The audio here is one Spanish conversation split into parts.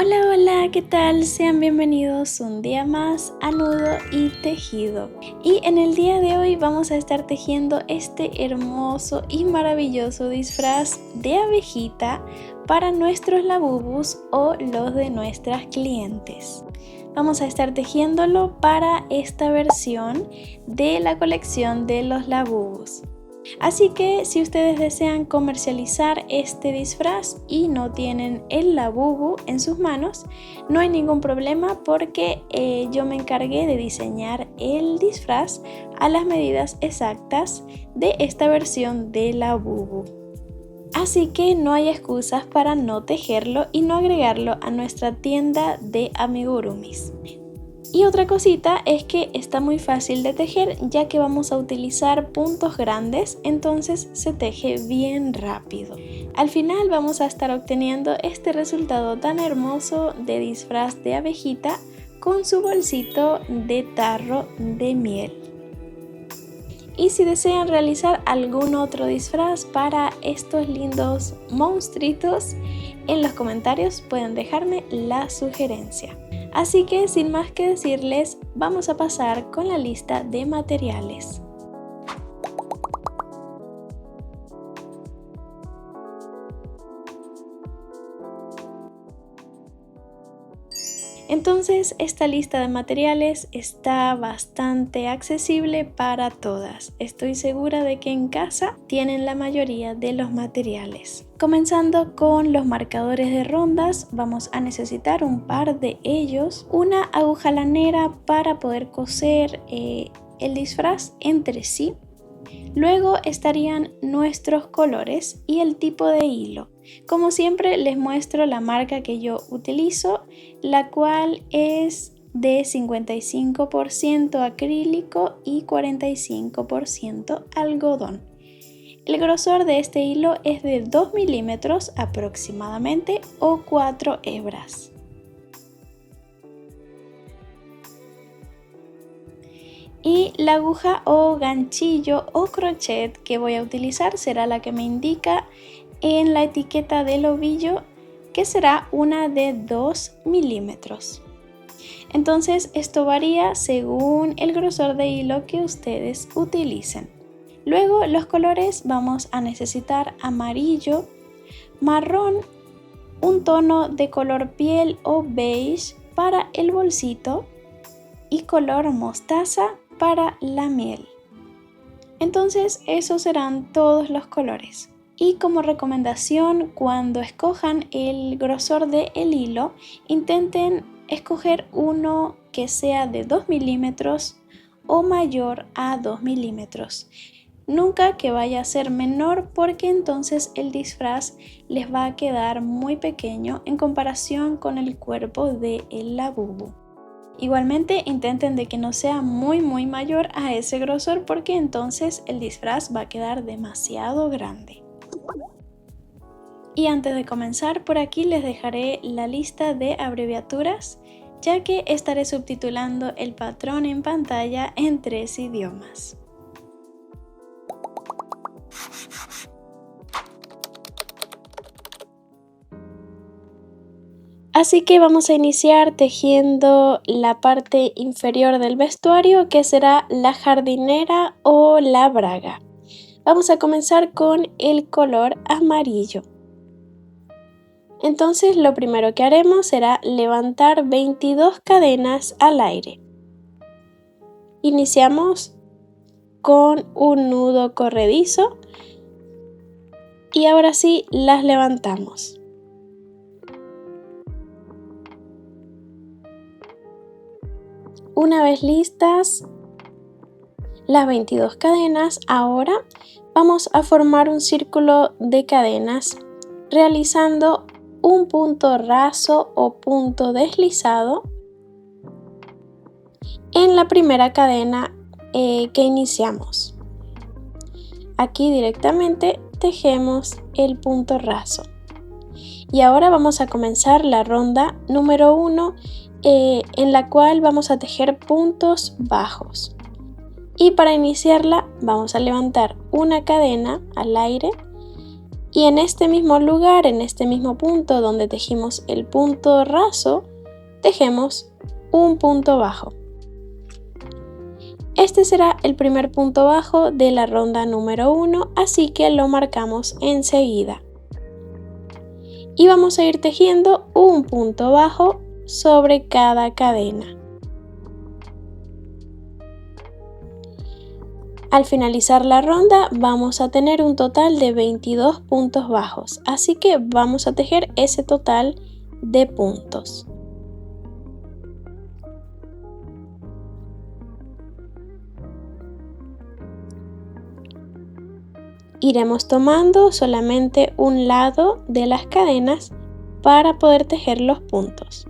Hola, hola, ¿qué tal? Sean bienvenidos un día más a Nudo y Tejido. Y en el día de hoy vamos a estar tejiendo este hermoso y maravilloso disfraz de abejita para nuestros labubus o los de nuestras clientes. Vamos a estar tejiéndolo para esta versión de la colección de los labubus. Así que si ustedes desean comercializar este disfraz y no tienen el labubu en sus manos, no hay ningún problema porque yo me encargué de diseñar el disfraz a las medidas exactas de esta versión de labubu. Así que no hay excusas para no tejerlo y no agregarlo a nuestra tienda de amigurumis. Y otra cosita es que está muy fácil de tejer ya que vamos a utilizar puntos grandes, entonces se teje bien rápido. Al final vamos a estar obteniendo este resultado tan hermoso de disfraz de abejita con su bolsito de tarro de miel. Y si desean realizar algún otro disfraz para estos lindos monstruitos, en los comentarios pueden dejarme la sugerencia. Así que sin más que decirles, vamos a pasar con la lista de materiales. Entonces esta lista de materiales está bastante accesible para todas. Estoy segura de que en casa tienen la mayoría de los materiales. Comenzando con los marcadores de rondas, vamos a necesitar un par de ellos, una aguja lanera para poder coser el disfraz entre sí. Luego estarían nuestros colores y el tipo de hilo. Como siempre les muestro la marca que yo utilizo, la cual es de 55% acrílico y 45% algodón. El grosor de este hilo es de 2 milímetros aproximadamente o 4 hebras. Y la aguja o ganchillo o crochet que voy a utilizar será la que me indica en la etiqueta del ovillo, que será una de 2 milímetros. Entonces esto varía según el grosor de hilo que ustedes utilicen. Luego los colores vamos a necesitar amarillo, marrón, un tono de color piel o beige para el bolsito y color mostaza para la miel. Entonces esos serán todos los colores. Y como recomendación, cuando escojan el grosor del hilo, intenten escoger uno que sea de 2 milímetros o mayor a 2 milímetros. Nunca que vaya a ser menor porque entonces el disfraz les va a quedar muy pequeño en comparación con el cuerpo del labubu. Igualmente intenten de que no sea muy mayor a ese grosor porque entonces el disfraz va a quedar demasiado grande. Y antes de comenzar, por aquí les dejaré la lista de abreviaturas, ya que estaré subtitulando el patrón en pantalla en 3 idiomas. Así que vamos a iniciar tejiendo la parte inferior del vestuario, que será la jardinera o la braga. Vamos a comenzar con el color amarillo. Entonces lo primero que haremos será levantar 22 cadenas al aire. Iniciamos con un nudo corredizo y ahora sí las levantamos. Una vez listas las 22 cadenas, ahora vamos a formar un círculo de cadenas realizando un punto raso o punto deslizado en la primera cadena que iniciamos. Aquí directamente tejemos el punto raso. Y ahora vamos a comenzar la ronda número 1 en la cual vamos a tejer puntos bajos. Y para iniciarla vamos a levantar una cadena al aire Y en este mismo lugar, en este mismo punto donde tejimos el punto raso, tejemos un punto bajo. Este será el primer punto bajo de la ronda número 1, así que lo marcamos enseguida. Y vamos a ir tejiendo un punto bajo sobre cada cadena. Al finalizar la ronda vamos a tener un total de 22 puntos bajos, así que vamos a tejer ese total de puntos. Iremos tomando solamente un lado de las cadenas para poder tejer los puntos.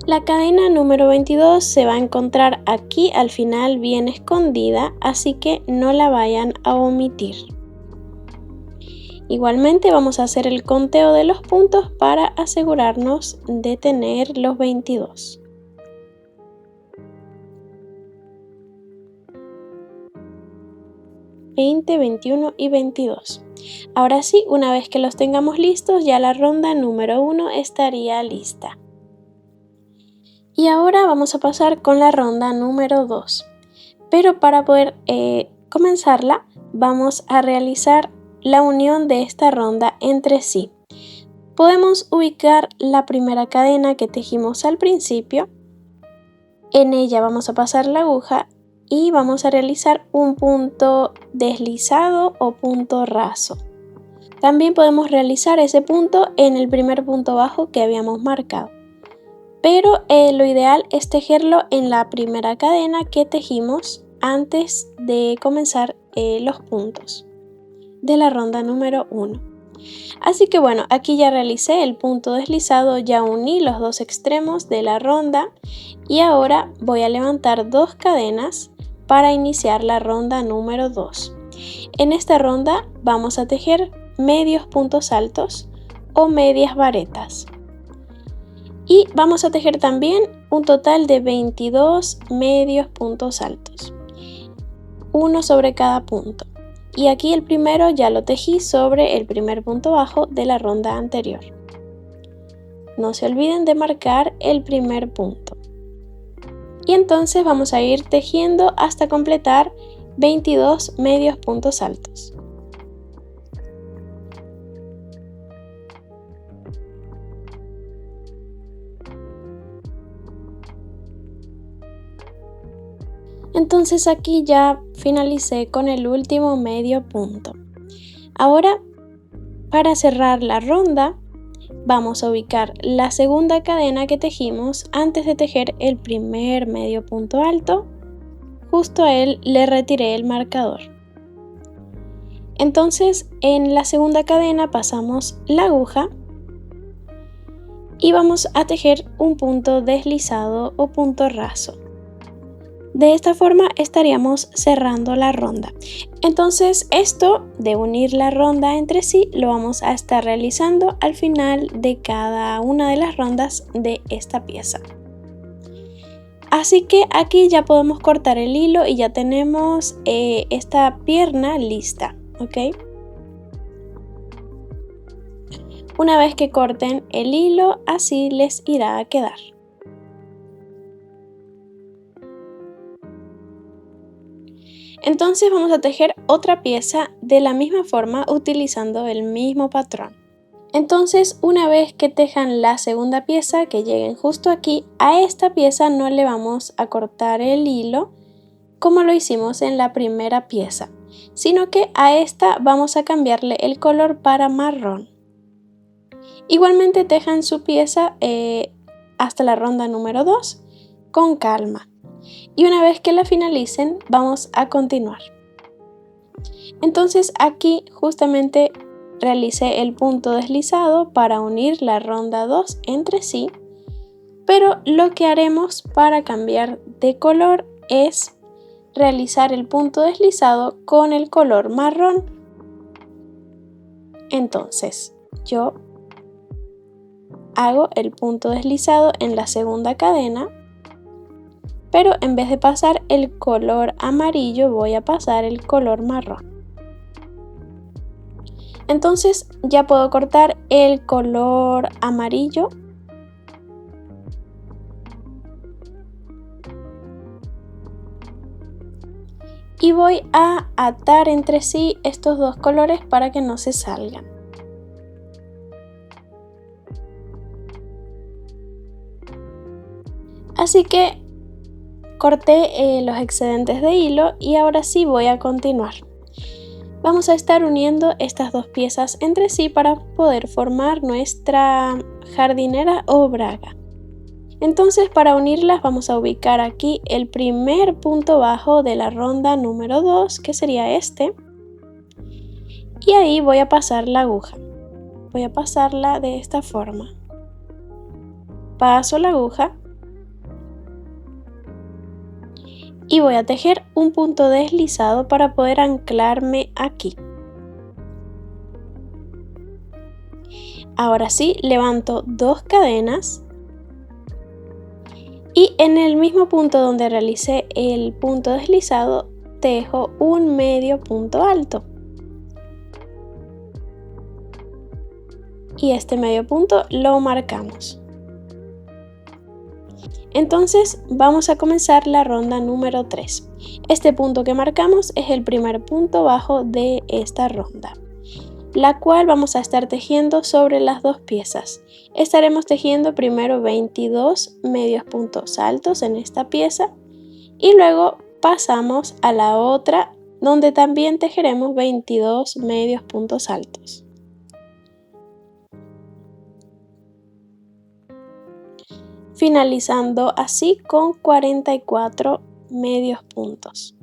La cadena número 22 se va a encontrar aquí al final bien escondida, así que no la vayan a omitir. Igualmente vamos a hacer el conteo de los puntos para asegurarnos de tener los 22. ...20, 21 y 22. Ahora sí, una vez que los tengamos listos, ya la ronda número 1 estaría lista. Y ahora vamos a pasar con la ronda número 2. Pero para poder comenzarla, vamos a realizar la unión de esta ronda entre sí. Podemos ubicar la primera cadena que tejimos al principio. En ella vamos a pasar la aguja y vamos a realizar un punto deslizado o punto raso. También podemos realizar ese punto en el primer punto bajo que habíamos marcado. Pero lo ideal es tejerlo en la primera cadena que tejimos antes de comenzar los puntos de la ronda número 1. Así que bueno, aquí ya realicé el punto deslizado, ya uní los dos extremos de la ronda y ahora voy a levantar 2 cadenas para iniciar la ronda número 2. En esta ronda vamos a tejer medios puntos altos o medias varetas. Y vamos a tejer también un total de 22 medios puntos altos, uno sobre cada punto. Y aquí el primero ya lo tejí sobre el primer punto bajo de la ronda anterior. No se olviden de marcar el primer punto. Y entonces vamos a ir tejiendo hasta completar 22 medios puntos altos. Entonces aquí ya finalicé con el último medio punto. Ahora, para cerrar la ronda, vamos a ubicar la segunda cadena que tejimos antes de tejer el primer medio punto alto. Justo a él le retiré el marcador. Entonces, en la segunda cadena pasamos la aguja y vamos a tejer un punto deslizado o punto raso. De esta forma estaríamos cerrando la ronda. Entonces esto de unir la ronda entre sí lo vamos a estar realizando al final de cada una de las rondas de esta pieza. Así que aquí ya podemos cortar el hilo y ya tenemos esta pierna lista, ¿ok? Una vez que corten el hilo, así les irá a quedar. Entonces vamos a tejer otra pieza de la misma forma utilizando el mismo patrón. Entonces una vez que tejan la segunda pieza, que lleguen justo aquí, a esta pieza no le vamos a cortar el hilo como lo hicimos en la primera pieza, sino que a esta vamos a cambiarle el color para marrón. Igualmente tejan su pieza hasta la ronda número 2 con calma. Y una vez que la finalicen, vamos a continuar. Entonces aquí justamente realicé el punto deslizado para unir la ronda 2 entre sí, pero lo que haremos para cambiar de color es realizar el punto deslizado con el color marrón. Entonces yo hago el punto deslizado en la segunda cadena, pero en vez de pasar el color amarillo voy a pasar el color marrón. Entonces ya puedo cortar el color amarillo y voy a atar entre sí estos dos colores para que no se salgan. Así que corté los excedentes de hilo y ahora sí voy a continuar. Vamos a estar uniendo estas dos piezas entre sí para poder formar nuestra jardinera o braga. Entonces, para unirlas vamos a ubicar aquí el primer punto bajo de la ronda número 2, que sería este, y ahí voy a pasar la aguja. Voy a pasarla de esta forma. Paso la aguja y voy a tejer un punto deslizado para poder anclarme aquí. Ahora sí, levanto 2 cadenas y en el mismo punto donde realicé el punto deslizado tejo un medio punto alto. Y este medio punto lo marcamos. Entonces vamos a comenzar la ronda número 3. Este punto que marcamos es el primer punto bajo de esta ronda, la cual vamos a estar tejiendo sobre las dos piezas. Estaremos tejiendo primero 22 medios puntos altos en esta pieza y luego pasamos a la otra donde también tejeremos 22 medios puntos altos. Finalizando así con 44 medios puntos.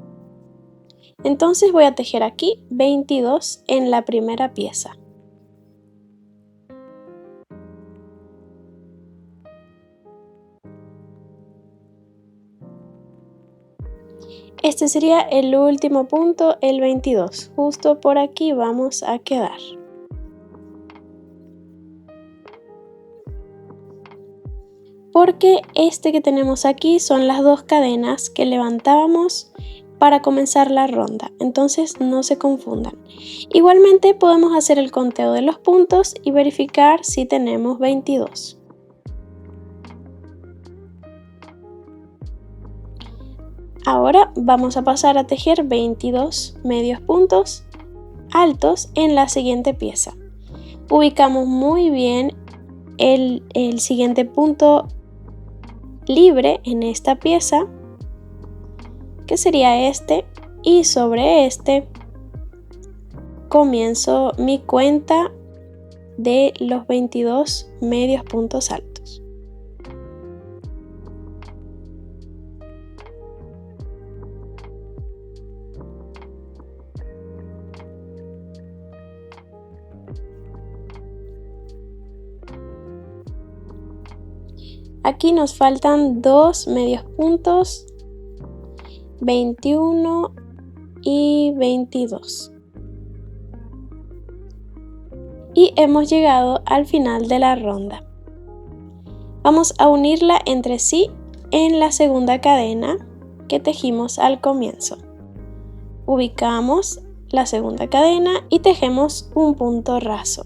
Entonces voy a tejer aquí 22 en la primera pieza. Este sería el último punto, el 22. Justo por aquí vamos a quedar. Porque este que tenemos aquí son las dos cadenas que levantábamos para comenzar la ronda, entonces no se confundan. Igualmente podemos hacer el conteo de los puntos y verificar si tenemos 22. Ahora vamos a pasar a tejer 22 medios puntos altos en la siguiente pieza. Ubicamos muy bien el siguiente punto libre en esta pieza, que sería este, y sobre este comienzo mi cuenta de los 22 medios puntos altos. Aquí nos faltan 2 medios puntos, 21 y 22. Y hemos llegado al final de la ronda. Vamos a unirla entre sí en la segunda cadena que tejimos al comienzo. Ubicamos la segunda cadena y tejemos un punto raso.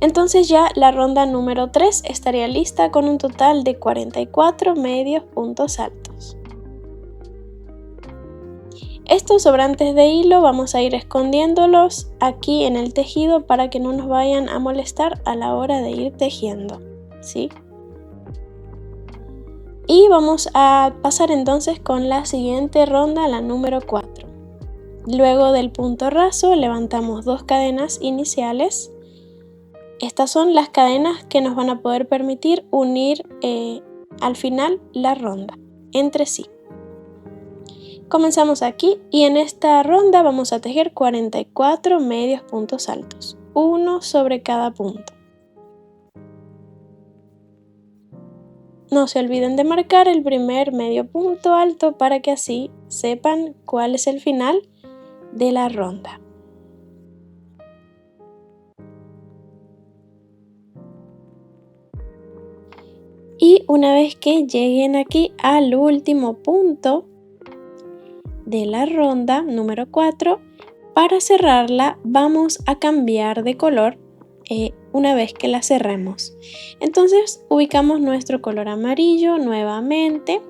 Entonces ya la ronda número 3 estaría lista con un total de 44 medios puntos altos. Estos sobrantes de hilo vamos a ir escondiéndolos aquí en el tejido para que no nos vayan a molestar a la hora de ir tejiendo, ¿sí? Y vamos a pasar entonces con la siguiente ronda, la número 4. Luego del punto raso levantamos 2 cadenas iniciales. Estas son las cadenas que nos van a poder permitir unir al final la ronda entre sí. Comenzamos aquí y en esta ronda vamos a tejer 44 medios puntos altos, uno sobre cada punto. No se olviden de marcar el primer medio punto alto para que así sepan cuál es el final de la ronda. una vez que lleguen aquí al último punto de la ronda número 4, para cerrarla vamos a cambiar de color una vez que la cerremos. Entonces ubicamos nuestro color amarillo nuevamente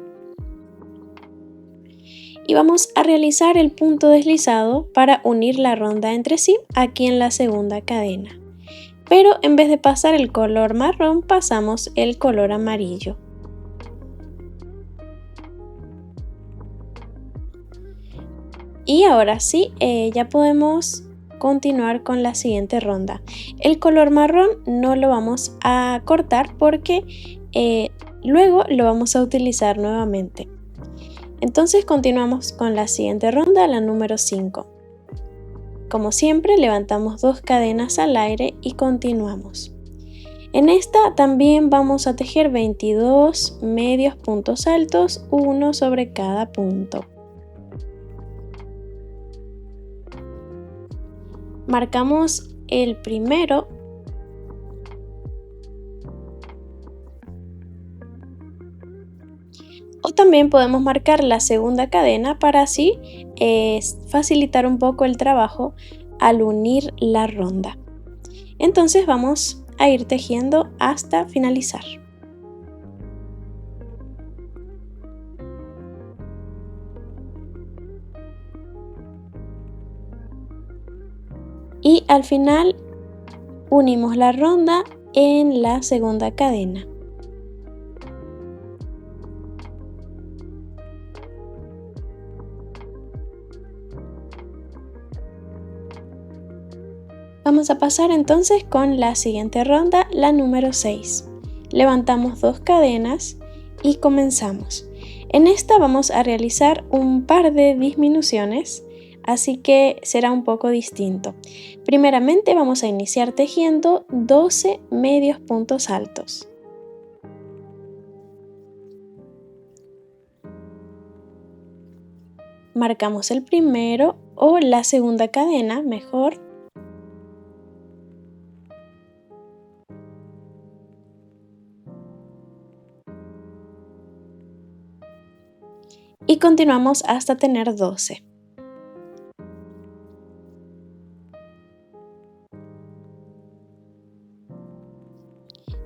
y vamos a realizar el punto deslizado para unir la ronda entre sí aquí en la segunda cadena. Pero en vez de pasar el color marrón, pasamos el color amarillo. Y ahora sí, ya podemos continuar con la siguiente ronda. El color marrón no lo vamos a cortar porque luego lo vamos a utilizar nuevamente. Entonces continuamos con la siguiente ronda, la número 5. Como siempre, levantamos 2 cadenas al aire y continuamos. En esta también vamos a tejer 22 medios puntos altos, uno sobre cada punto. Marcamos el primero o también podemos marcar la segunda cadena para así facilitar un poco el trabajo al unir la ronda. Entonces vamos a ir tejiendo hasta finalizar. Y al final unimos la ronda en la segunda cadena. Vamos a pasar entonces con la siguiente ronda, la número 6. Levantamos 2 cadenas y comenzamos. En esta vamos a realizar un par de disminuciones, así que será un poco distinto. Primeramente vamos a iniciar tejiendo 12 medios puntos altos. Marcamos el primero o la segunda cadena, mejor. Y continuamos hasta tener 12.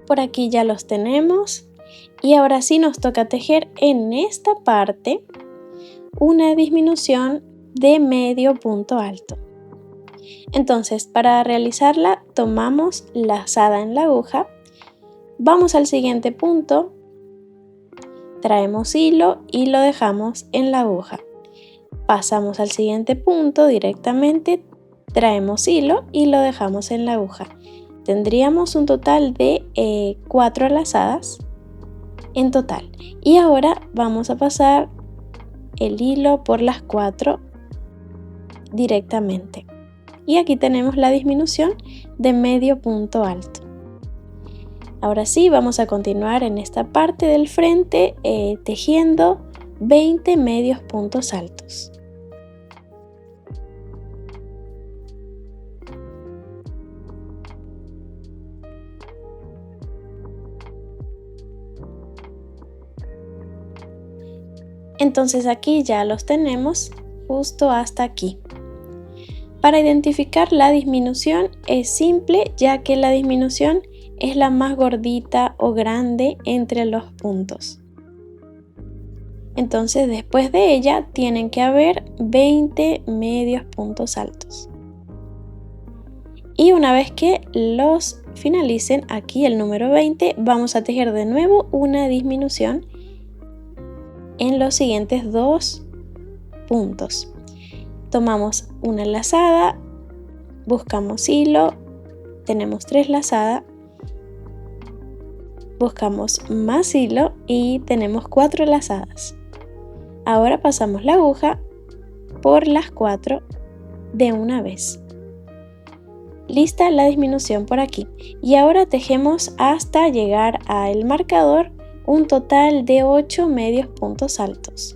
Por aquí ya los tenemos y ahora sí nos toca tejer en esta parte una disminución de medio punto alto. Entonces, para realizarla tomamos lazada en la aguja, vamos al siguiente punto, traemos hilo y lo dejamos en la aguja. Pasamos al siguiente punto directamente, traemos hilo y lo dejamos en la aguja. Tendríamos un total de 4 lazadas en total. Y ahora vamos a pasar el hilo por las 4 directamente. Y aquí tenemos la disminución de medio punto alto. Ahora sí, vamos a continuar en esta parte del frente tejiendo 20 medios puntos altos. Entonces aquí ya los tenemos justo hasta aquí. Para identificar la disminución es simple, ya que la disminución es la más gordita o grande entre los puntos. Entonces después de ella tienen que haber 20 medios puntos altos. Y una vez que los finalicen, aquí el número 20, vamos a tejer de nuevo una disminución en los siguientes 2 puntos. Tomamos una lazada, buscamos hilo, tenemos 3 lazadas, buscamos más hilo y tenemos 4 lazadas. Ahora pasamos la aguja por las 4 de una vez. Lista la disminución por aquí. Y ahora tejemos hasta llegar al marcador un total de 8 medios puntos altos.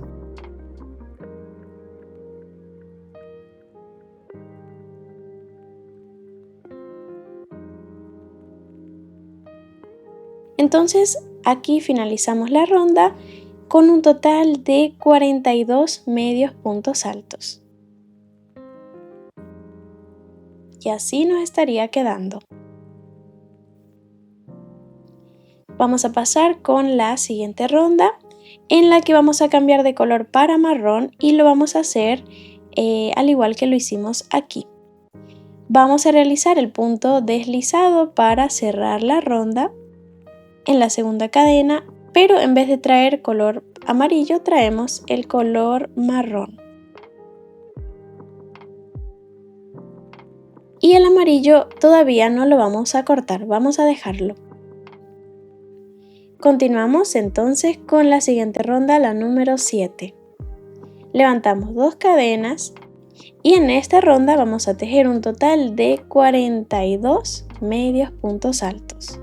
Entonces aquí finalizamos la ronda con un total de 42 medios puntos altos. Y así nos estaría quedando. Vamos a pasar con la siguiente ronda, en la que vamos a cambiar de color para marrón y lo vamos a hacer al igual que lo hicimos aquí. Vamos a realizar el punto deslizado para cerrar la ronda en la segunda cadena, pero en vez de traer color amarillo traemos el color marrón. Y el amarillo todavía no lo vamos a cortar, vamos a dejarlo. Continuamos entonces con la siguiente ronda, la número 7. Levantamos 2 cadenas y en esta ronda vamos a tejer un total de 42 medios puntos altos.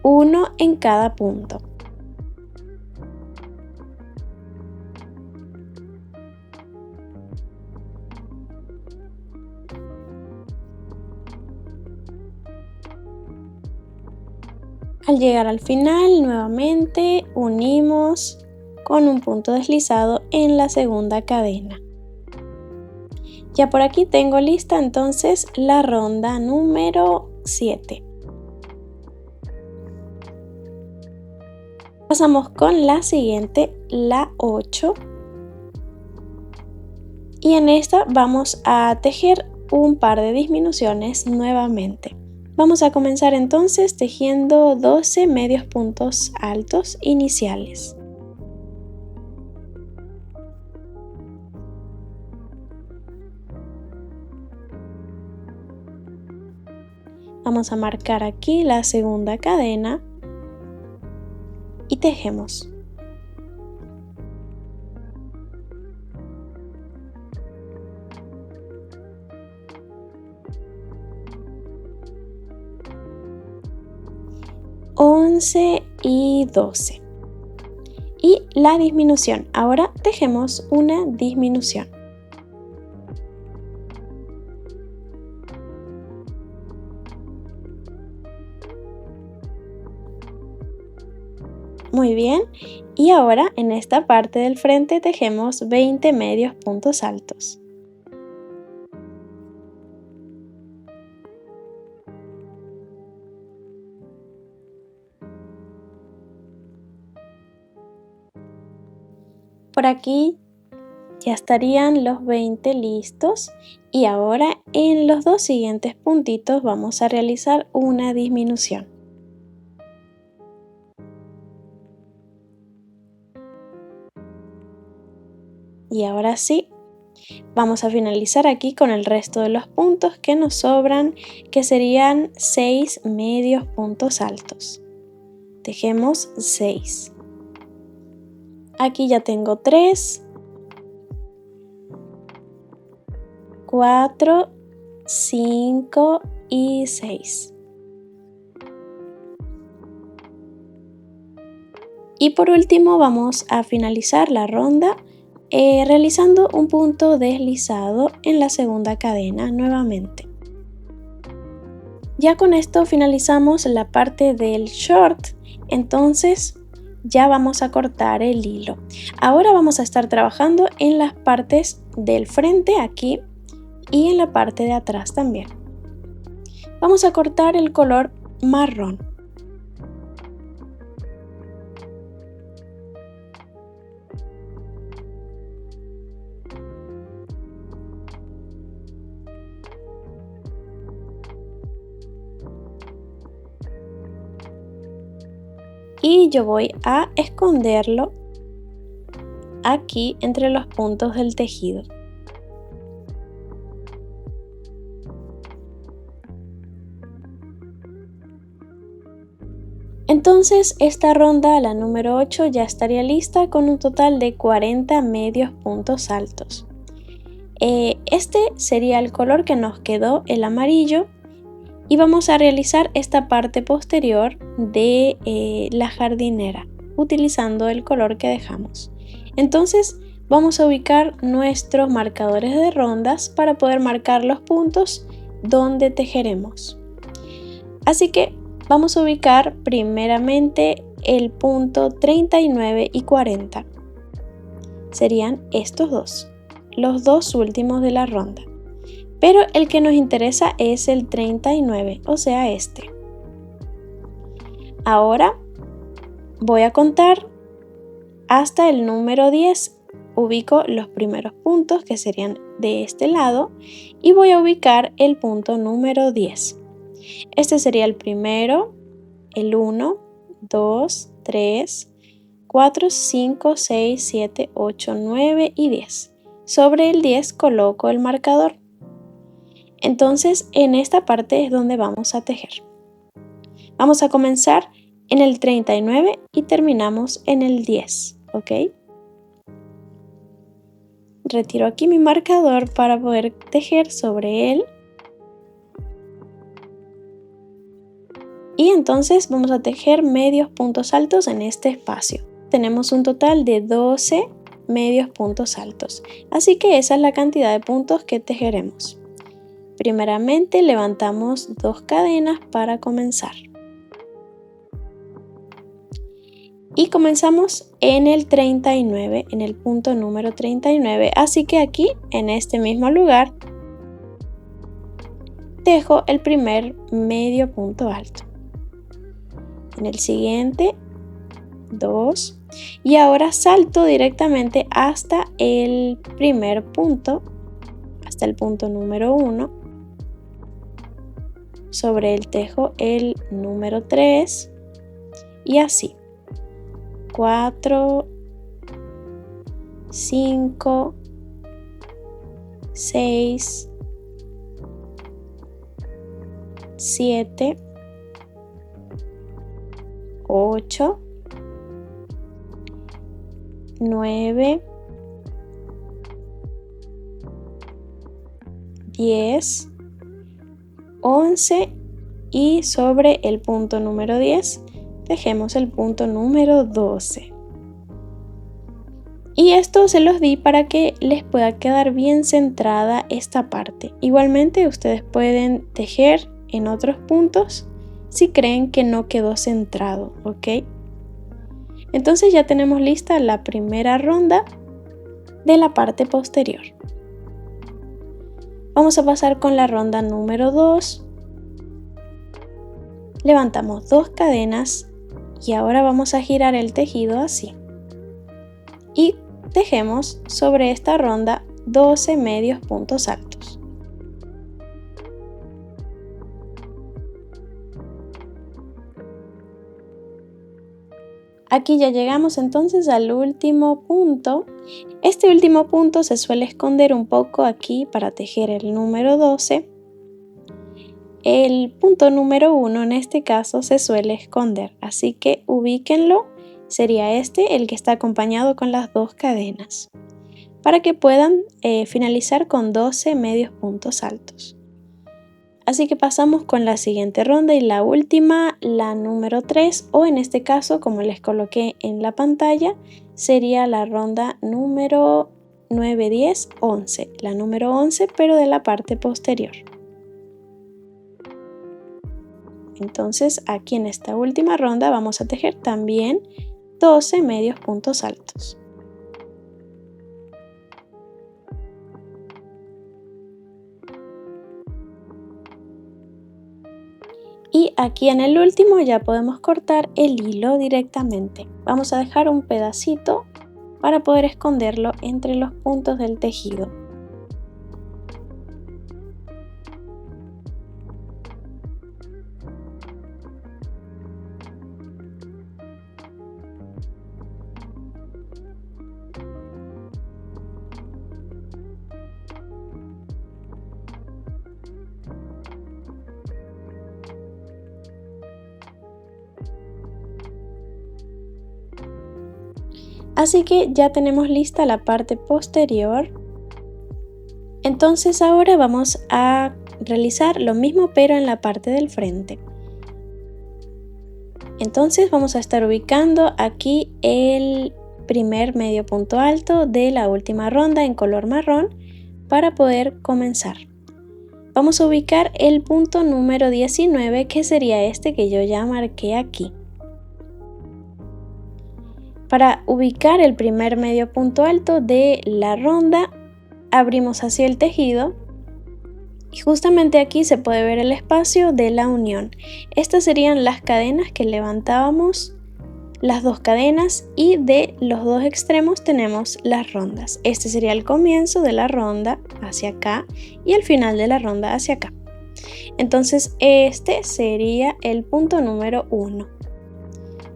Uno en cada punto. Al llegar al final, nuevamente unimos con un punto deslizado en la segunda cadena. Ya por aquí tengo lista entonces la ronda número 7. Pasamos con la siguiente, la 8. Y en esta vamos a tejer un par de disminuciones nuevamente. Vamos a comenzar entonces tejiendo 12 medios puntos altos iniciales. Vamos a marcar aquí la segunda cadena y tejemos. Once y 12. Y la disminución. Ahora tejemos una disminución. Muy bien, y ahora en esta parte del frente tejemos 20 medios puntos altos. Por aquí ya estarían los 20 listos y ahora en los dos siguientes puntitos vamos a realizar una disminución. Y ahora sí, vamos a finalizar aquí con el resto de los puntos que nos sobran, que serían 6 medios puntos altos. Tejemos 6. Aquí ya tengo 3, 4, 5 y 6. Y por último vamos a finalizar la ronda realizando un punto deslizado en la segunda cadena nuevamente. Ya con esto finalizamos la parte del short, entonces ya vamos a cortar el hilo. Ahora vamos a estar trabajando en las partes del frente aquí y en la parte de atrás también. Vamos a cortar el color marrón. Y yo voy a esconderlo aquí entre los puntos del tejido. Entonces esta ronda, la número 8, ya estaría lista con un total de 40 medios puntos altos. Este sería el color que nos quedó, el amarillo. Y vamos a realizar esta parte posterior de la jardinera utilizando el color que dejamos. Entonces vamos a ubicar nuestros marcadores de rondas para poder marcar los puntos donde tejeremos. Así que vamos a ubicar primeramente el punto 39 y 40. Serían estos dos, los dos últimos de la ronda. Pero el que nos interesa es el 39, o sea este. Ahora voy a contar hasta el número 10. Ubico los primeros puntos que serían de este lado y voy a ubicar el punto número 10. Este sería el primero, el 1, 2, 3, 4, 5, 6, 7, 8, 9 y 10. Sobre el 10 coloco el marcador. Entonces en esta parte es donde vamos a tejer. Vamos a comenzar en el 39 y terminamos en el 10, ¿ok? Retiro aquí mi marcador para poder tejer sobre él. Y entonces vamos a tejer medios puntos altos en este espacio. Tenemos un total de 12 medios puntos altos, así que esa es la cantidad de puntos que tejeremos. Primeramente levantamos 2 cadenas para comenzar. Y comenzamos en el 39, en el punto número 39, así que aquí, en este mismo lugar, tejo el primer medio punto alto. En el siguiente, 2, y ahora salto directamente hasta el primer punto, hasta el punto número 1. Sobre él tejo el número 3 y así. 4, 5, 6, 7, 8, 9, 10, 11 y sobre el punto número 10 tejemos el punto número 12. Y esto se los di para que les pueda quedar bien centrada esta parte. Igualmente ustedes pueden tejer en otros puntos si creen que no quedó centrado, ¿ok? Entonces ya tenemos lista la primera ronda de la parte posterior. Vamos a pasar con la ronda número 2. Levantamos 2 cadenas y ahora vamos a girar el tejido así. Y tejemos sobre esta ronda 12 medios puntos altos. Aquí ya llegamos entonces al último punto. Este último punto se suele esconder un poco aquí para tejer el número 12. El punto número 1 en este caso se suele esconder, así que ubíquenlo. Sería este el que está acompañado con las 2 cadenas para que puedan finalizar con 12 medios puntos altos. Así que pasamos con la siguiente ronda y la última, la número 3, o en este caso, como les coloqué en la pantalla, sería la ronda número 9, 10, 11, la número 11 pero de la parte posterior. Entonces aquí en esta última ronda vamos a tejer también 12 medios puntos altos. Y aquí en el último ya podemos cortar el hilo directamente. Vamos a dejar un pedacito para poder esconderlo entre los puntos del tejido. Así que ya tenemos lista la parte posterior. Entonces ahora vamos a realizar lo mismo pero en la parte del frente. Entonces vamos a estar ubicando aquí el primer medio punto alto de la última ronda en color marrón para poder comenzar. vamos a ubicar el punto número 19, que sería este que yo ya marqué aquí. Para ubicar el primer medio punto alto de la ronda, abrimos hacia el tejido y justamente aquí se puede ver el espacio de la unión. Estas serían las cadenas que levantábamos, las dos cadenas, y de los dos extremos tenemos las rondas. Este sería el comienzo de la ronda hacia acá y el final de la ronda hacia acá. Entonces este sería el punto número 1.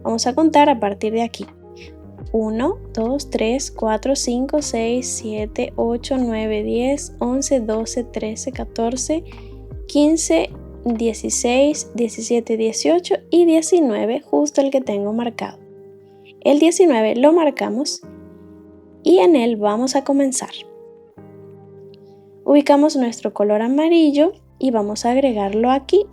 Vamos a contar a partir de aquí. 1, 2, 3, 4, 5, 6, 7, 8, 9, 10, 11, 12, 13, 14, 15, 16, 17, 18 y 19, justo el que tengo marcado. El 19 lo marcamos y en él vamos a comenzar. Ubicamos nuestro color amarillo y vamos a agregarlo aquí.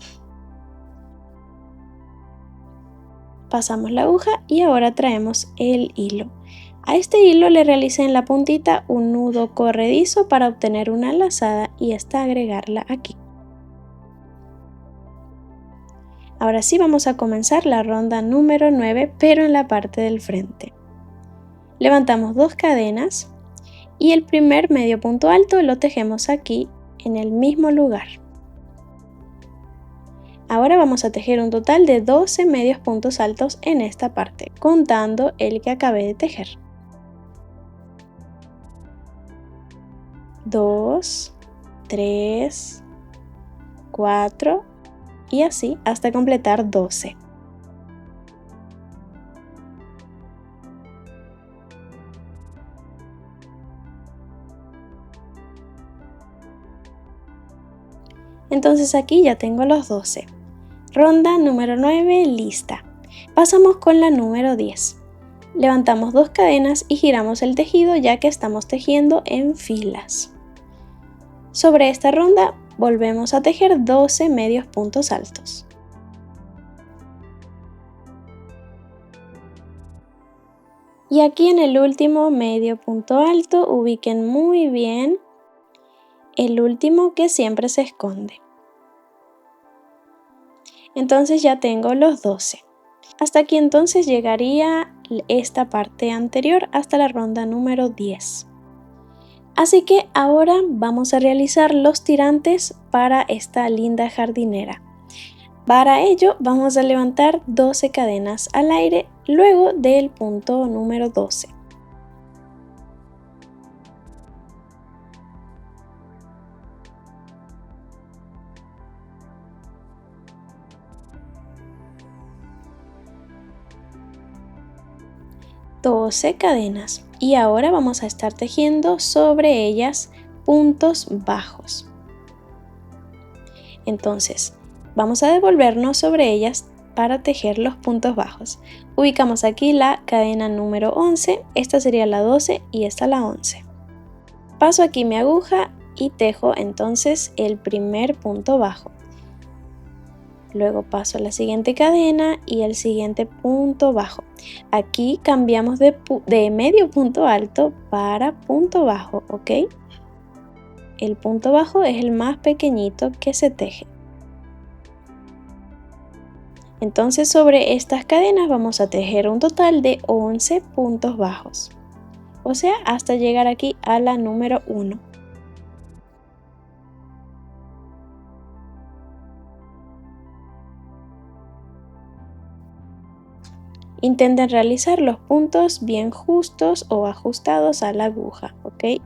Pasamos la aguja y ahora traemos el hilo. A este hilo le realicé en la puntita un nudo corredizo para obtener una lazada y esta agregarla aquí. Ahora sí vamos a comenzar la ronda número 9, pero en la parte del frente. Levantamos 2 cadenas y el primer medio punto alto lo tejemos aquí en el mismo lugar. Ahora vamos a tejer un total de 12 medios puntos altos en esta parte, contando el que acabé de tejer. 2, 3, 4 y así hasta completar 12. Entonces aquí ya tengo los 12. Ronda número 9 lista. Pasamos con la número 10. Levantamos 2 cadenas y giramos el tejido ya que estamos tejiendo en filas. Sobre esta ronda volvemos a tejer 12 medios puntos altos. Y aquí en el último medio punto alto ubiquen muy bien el último que siempre se esconde. Entonces ya tengo los 12. Hasta aquí entonces llegaría esta parte anterior hasta la ronda número 10. Así que ahora vamos a realizar los tirantes para esta linda jardinera. Para ello vamos a levantar 12 cadenas al aire luego del punto número 12. Cadenas y ahora vamos a estar tejiendo sobre ellas puntos bajos. Entonces vamos a devolvernos sobre ellas para tejer los puntos bajos. Ubicamos aquí la cadena número 11, esta sería la 12 y esta la 11. Paso aquí mi aguja y tejo entonces el primer punto bajo. Luego paso a la siguiente cadena y el siguiente punto bajo. Aquí cambiamos de medio punto alto para punto bajo, ¿ok? El punto bajo es el más pequeñito que se teje. Entonces sobre estas cadenas vamos a tejer un total de 11 puntos bajos. O sea, hasta llegar aquí a la número 1. Intenten realizar los puntos bien justos o ajustados a la aguja, ¿ok?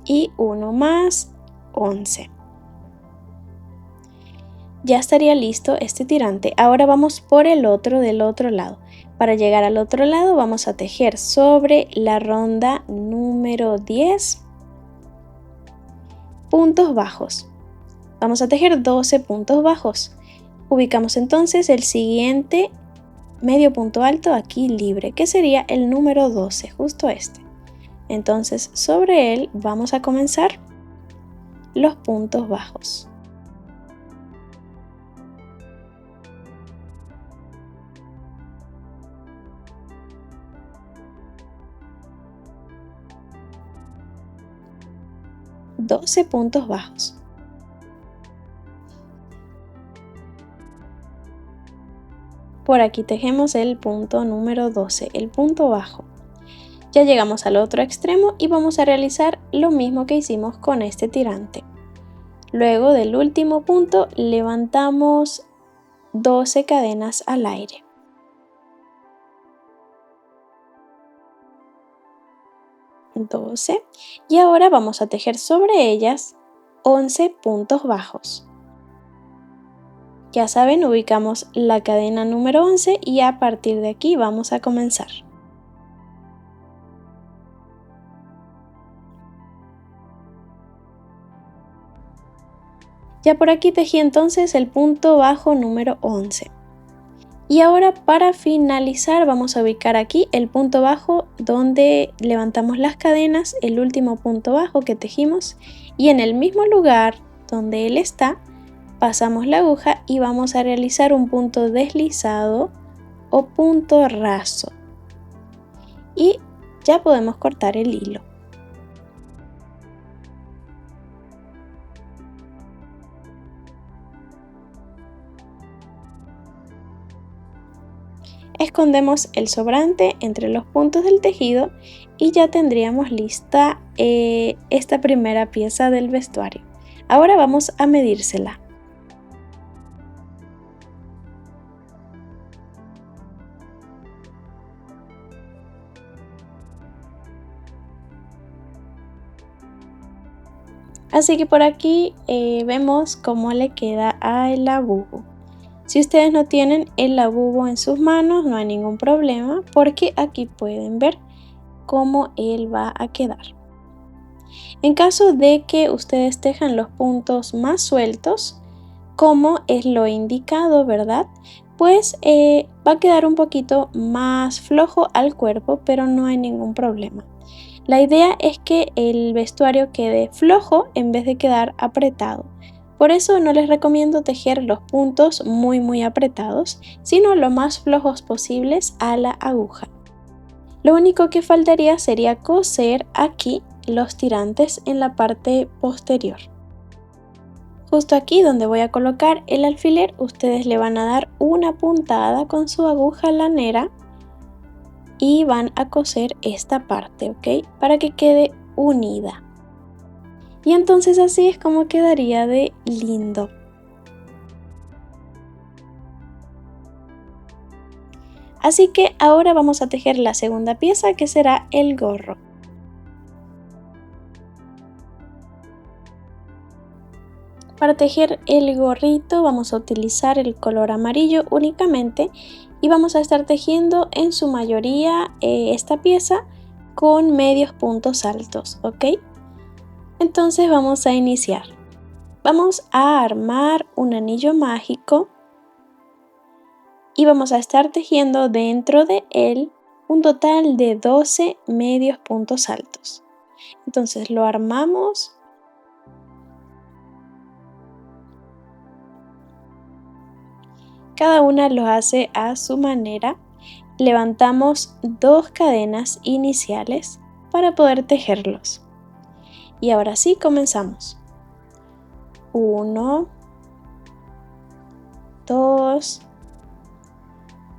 Y uno más, 11. Ya estaría listo este tirante. Ahora vamos por el otro del otro lado. Para llegar al otro lado vamos a tejer sobre la ronda número 10 puntos bajos. Vamos a tejer 12 puntos bajos. Ubicamos entonces el siguiente medio punto alto aquí libre, que sería el número 12, justo este. Entonces sobre él vamos a comenzar los puntos bajos. 12 puntos bajos. Por aquí tejemos el punto número 12, el punto bajo. Ya llegamos al otro extremo y vamos a realizar lo mismo que hicimos con este tirante. Luego del último punto levantamos 12 cadenas al aire. Y ahora vamos a tejer sobre ellas 11 puntos bajos. Ya saben, ubicamos la cadena número 11 y a partir de aquí vamos a comenzar. Ya por aquí tejí entonces el punto bajo número 11. Y ahora para finalizar vamos a ubicar aquí el punto bajo donde levantamos las cadenas, el último punto bajo que tejimos, y en el mismo lugar donde él está, pasamos la aguja y vamos a realizar un punto deslizado o punto raso. Y ya podemos cortar el hilo. Escondemos el sobrante entre los puntos del tejido y ya tendríamos lista esta primera pieza del vestuario. Ahora vamos a medírsela. Así que por aquí vemos cómo le queda al labubu. Si ustedes no tienen el labubu en sus manos, no hay ningún problema porque aquí pueden ver cómo él va a quedar. En caso de que ustedes tejan los puntos más sueltos, como es lo indicado, ¿verdad? Pues va a quedar un poquito más flojo al cuerpo, pero no hay ningún problema. La idea es que el vestuario quede flojo en vez de quedar apretado. Por eso no les recomiendo tejer los puntos muy apretados, sino lo más flojos posibles a la aguja. Lo único que faltaría sería coser aquí los tirantes en la parte posterior. Justo aquí donde voy a colocar el alfiler, ustedes le van a dar una puntada con su aguja lanera y van a coser esta parte, ¿ok? Para que quede unida. Y entonces así es como quedaría de lindo. Así que ahora vamos a tejer la segunda pieza, que será el gorro. Para tejer el gorrito vamos a utilizar el color amarillo únicamente y vamos a estar tejiendo en su mayoría esta pieza con medios puntos altos, ¿ok? Entonces vamos a iniciar. Vamos a armar un anillo mágico y vamos a estar tejiendo dentro de él un total de 12 medios puntos altos. Entonces lo armamos. Cada una lo hace a su manera. Levantamos 2 cadenas iniciales para poder tejerlos. Y ahora sí comenzamos. 1, 2,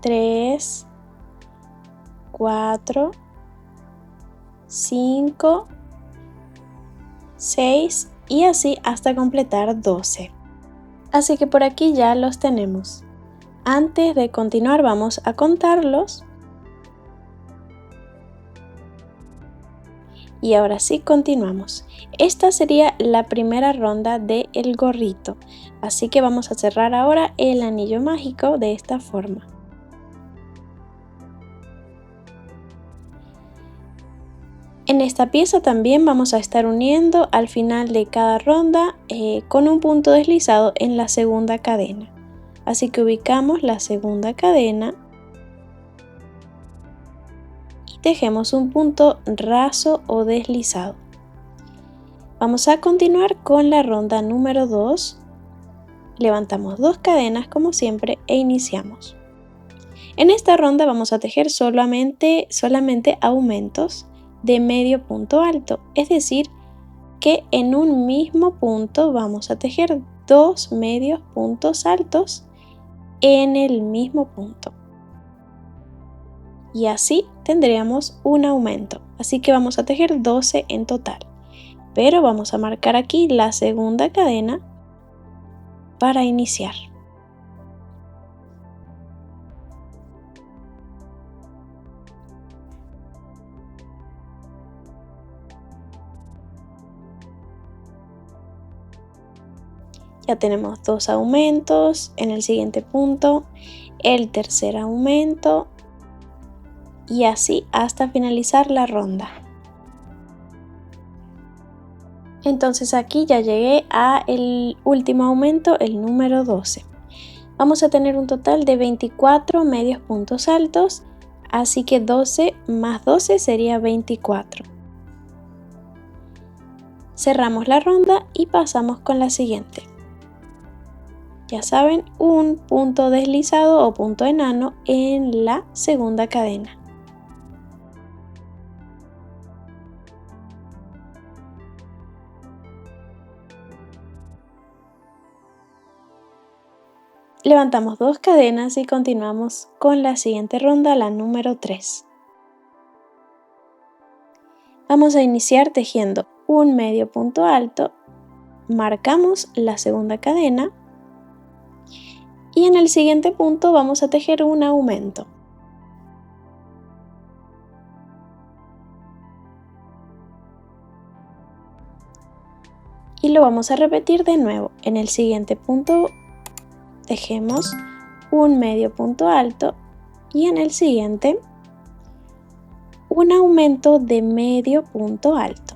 3, 4, 5, 6 y así hasta completar 12. Así que por aquí ya los tenemos. Antes de continuar vamos a contarlos. Y ahora sí continuamos. Esta sería la primera ronda del gorrito. Así que vamos a cerrar ahora el anillo mágico de esta forma. En esta pieza también vamos a estar uniendo al final de cada ronda con un punto deslizado en la segunda cadena. Así que ubicamos la segunda cadena y tejemos un punto raso o deslizado. Vamos a continuar con la ronda número 2. Levantamos 2 cadenas como siempre e iniciamos. En esta ronda vamos a tejer solamente aumentos de medio punto alto, es decir, que en un mismo punto vamos a tejer 2 medios puntos altos en el mismo punto. Y así tendríamos un aumento. Así que vamos a tejer 12 en total. Pero vamos a marcar aquí la segunda cadena para iniciar. Ya tenemos 2 aumentos en el siguiente punto, el tercer aumento y así hasta finalizar la ronda. Entonces aquí ya llegué a el último aumento, el número 12. Vamos a tener un total de 24 medios puntos altos, así que 12 más 12 sería 24. Cerramos la ronda y pasamos con la siguiente. Ya saben, un punto deslizado o punto enano en la segunda cadena. Levantamos 2 cadenas y continuamos con la siguiente ronda, la número 3. Vamos a iniciar tejiendo un medio punto alto, marcamos la segunda cadena y en el siguiente punto vamos a tejer un aumento. Y lo vamos a repetir de nuevo. En el siguiente punto tejemos un medio punto alto y en el siguiente un aumento de medio punto alto.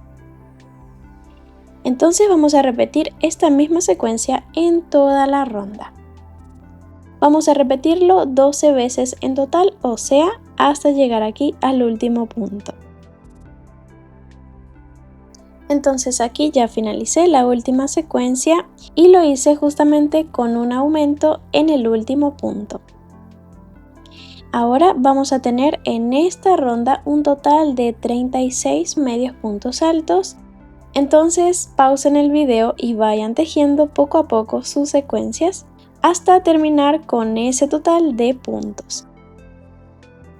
Entonces vamos a repetir esta misma secuencia en toda la ronda. Vamos a repetirlo 12 veces en total, o sea, hasta llegar aquí al último punto. Entonces aquí ya finalicé la última secuencia y lo hice justamente con un aumento en el último punto. Ahora vamos a tener en esta ronda un total de 36 medios puntos altos. Entonces pausen el video y vayan tejiendo poco a poco sus secuencias hasta terminar con ese total de puntos.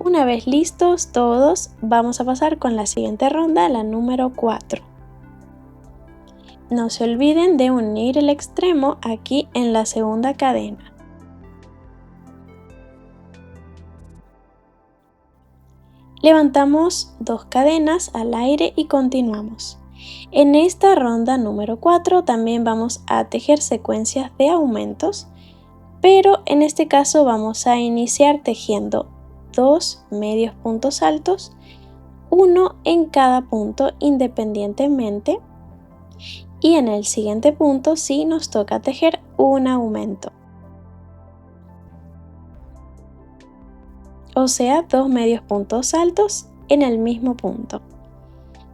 Una vez listos todos, vamos a pasar con la siguiente ronda, la número 4. No se olviden de unir el extremo aquí en la segunda cadena. Levantamos 2 cadenas al aire y continuamos. En esta ronda número 4 también vamos a tejer secuencias de aumentos, pero en este caso vamos a iniciar tejiendo 2 medios puntos altos, uno en cada punto independientemente, y en el siguiente punto sí nos toca tejer un aumento. O sea, 2 medios puntos altos en el mismo punto.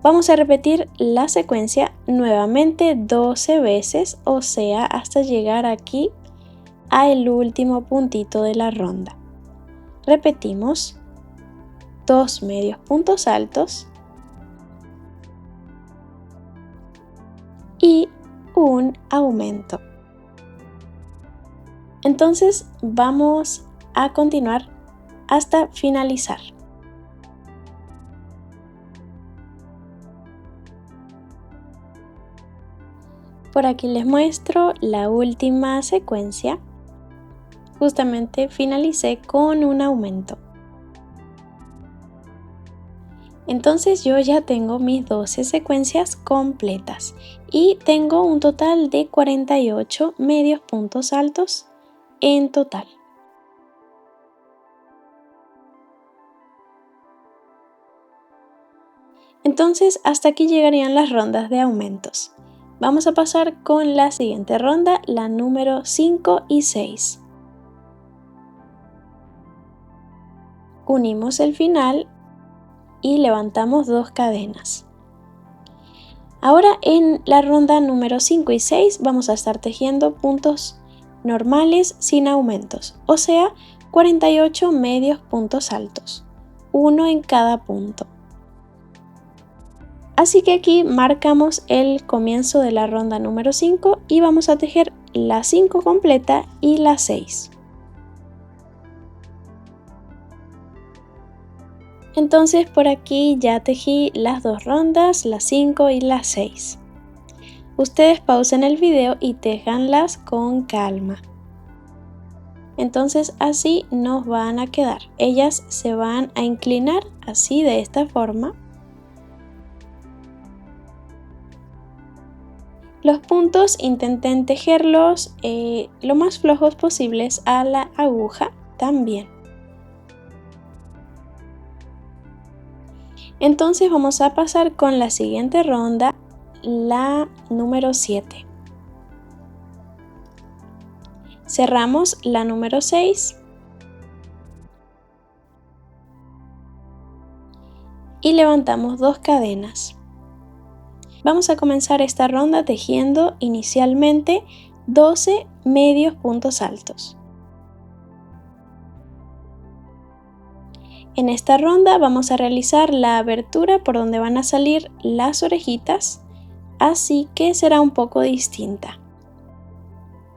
Vamos a repetir la secuencia nuevamente 12 veces, o sea, hasta llegar aquí al último puntito de la ronda. Repetimos 2 medios puntos altos y un aumento. Entonces vamos a continuar hasta finalizar. Por aquí les muestro la última secuencia. Justamente finalicé con un aumento. Entonces yo ya tengo mis 12 secuencias completas y tengo un total de 48 medios puntos altos en total. Entonces hasta aquí llegarían las rondas de aumentos. Vamos a pasar con la siguiente ronda, la número 5 y 6. Unimos el final y levantamos 2 cadenas. Ahora en la ronda número 5 y 6 vamos a estar tejiendo puntos normales sin aumentos, o sea, 48 medios puntos altos, uno en cada punto. Así que aquí marcamos el comienzo de la ronda número 5 y vamos a tejer la 5 completa y la 6. Entonces por aquí ya tejí las dos rondas, la 5 y la 6. Ustedes pausen el video y tejanlas con calma. Entonces así nos van a quedar. Ellas se van a inclinar así de esta forma. Los puntos intenten tejerlos lo más flojos posibles a la aguja también. Entonces vamos a pasar con la siguiente ronda, la número 7. Cerramos la número 6 y levantamos 2 cadenas. Vamos a comenzar esta ronda tejiendo inicialmente 12 medios puntos altos. En esta ronda vamos a realizar la abertura por donde van a salir las orejitas, así que será un poco distinta.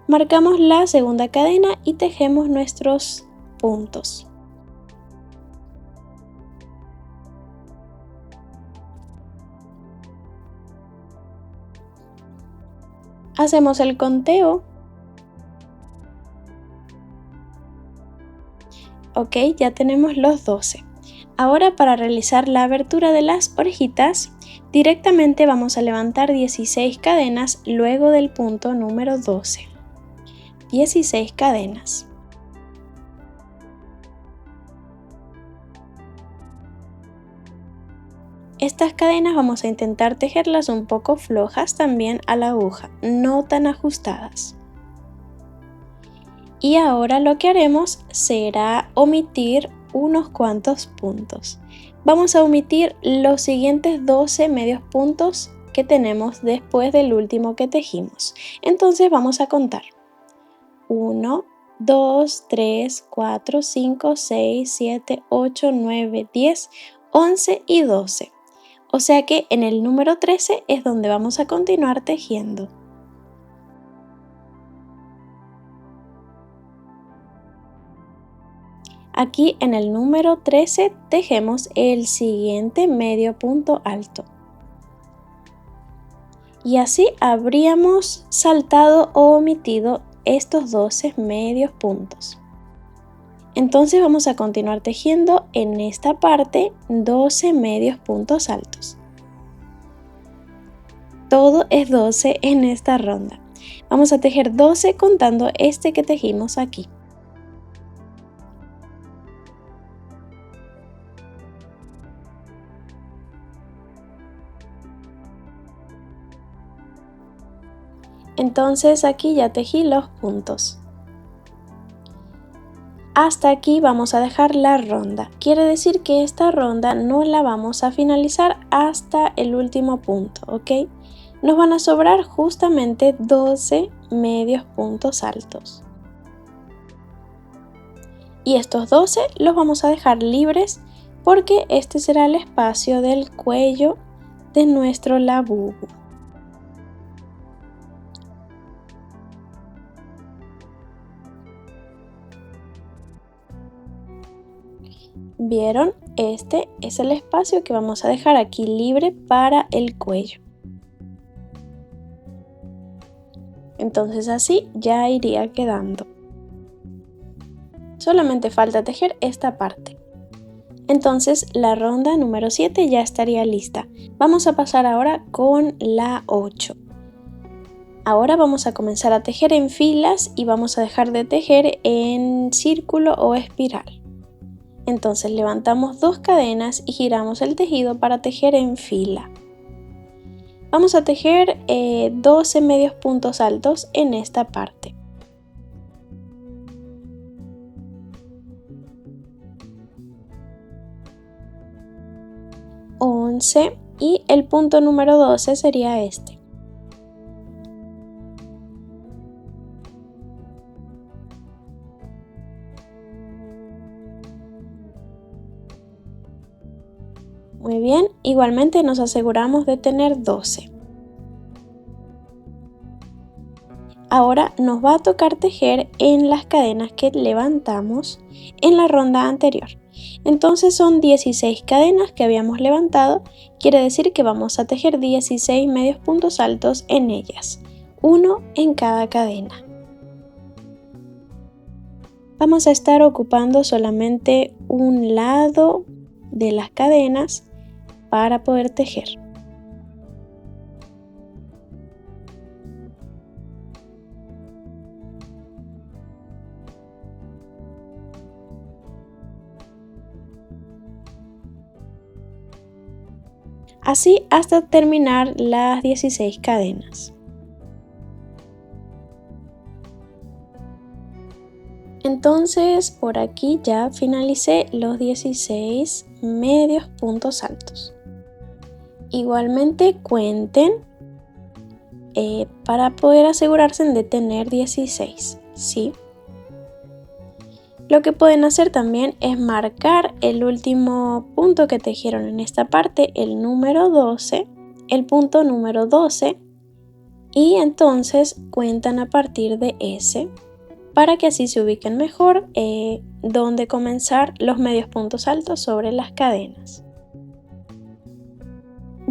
Marcamos la segunda cadena y tejemos nuestros puntos. Hacemos el conteo. Ok, ya tenemos los 12. Ahora para realizar la abertura de las orejitas, directamente vamos a levantar 16 cadenas luego del punto número 12. 16 cadenas. Estas cadenas vamos a intentar tejerlas un poco flojas también a la aguja, no tan ajustadas. Y ahora lo que haremos será omitir unos cuantos puntos. Vamos a omitir los siguientes 12 medios puntos que tenemos después del último que tejimos. Entonces vamos a contar. 1, 2, 3, 4, 5, 6, 7, 8, 9, 10, 11 y 12. O sea que en el número 13 es donde vamos a continuar tejiendo. Aquí en el número 13 tejemos el siguiente medio punto alto. Y así habríamos saltado o omitido estos 12 medios puntos. Entonces vamos a continuar tejiendo en esta parte 12 medios puntos altos. Todo es 12 en esta ronda. Vamos a tejer 12 contando este que tejimos aquí. Entonces aquí ya tejí los puntos. Hasta aquí vamos a dejar la ronda. Quiere decir que esta ronda no la vamos a finalizar hasta el último punto, ¿ok? Nos van a sobrar justamente 12 medios puntos altos. Y estos 12 los vamos a dejar libres porque este será el espacio del cuello de nuestro labubu. ¿Vieron? Este es el espacio que vamos a dejar aquí libre para el cuello. Entonces así ya iría quedando. Solamente falta tejer esta parte. Entonces la ronda número 7 ya estaría lista. Vamos a pasar ahora con la 8. Ahora vamos a comenzar a tejer en filas y vamos a dejar de tejer en círculo o espiral. Entonces levantamos 2 cadenas y giramos el tejido para tejer en fila. Vamos a tejer 12 medios puntos altos en esta parte. Y el punto número 12 sería este. Muy Muy bien, igualmente nos aseguramos de tener 12. Ahora nos va a tocar tejer en las cadenas que levantamos en la ronda anterior. Entonces son 16 cadenas que habíamos levantado, quiere decir que vamos a tejer 16 medios puntos altos en ellas, uno en cada cadena. Vamos a estar ocupando solamente un lado de las cadenas para poder tejer. Así hasta terminar las 16 cadenas. Entonces por aquí ya finalicé los 16 medios puntos altos. Igualmente cuenten para poder asegurarse de tener 16, ¿sí? Lo que pueden hacer también es marcar el último punto que tejieron en esta parte, el número 12, el punto número 12, y entonces cuentan a partir de ese para que así se ubiquen mejor donde comenzar los medios puntos altos sobre las cadenas.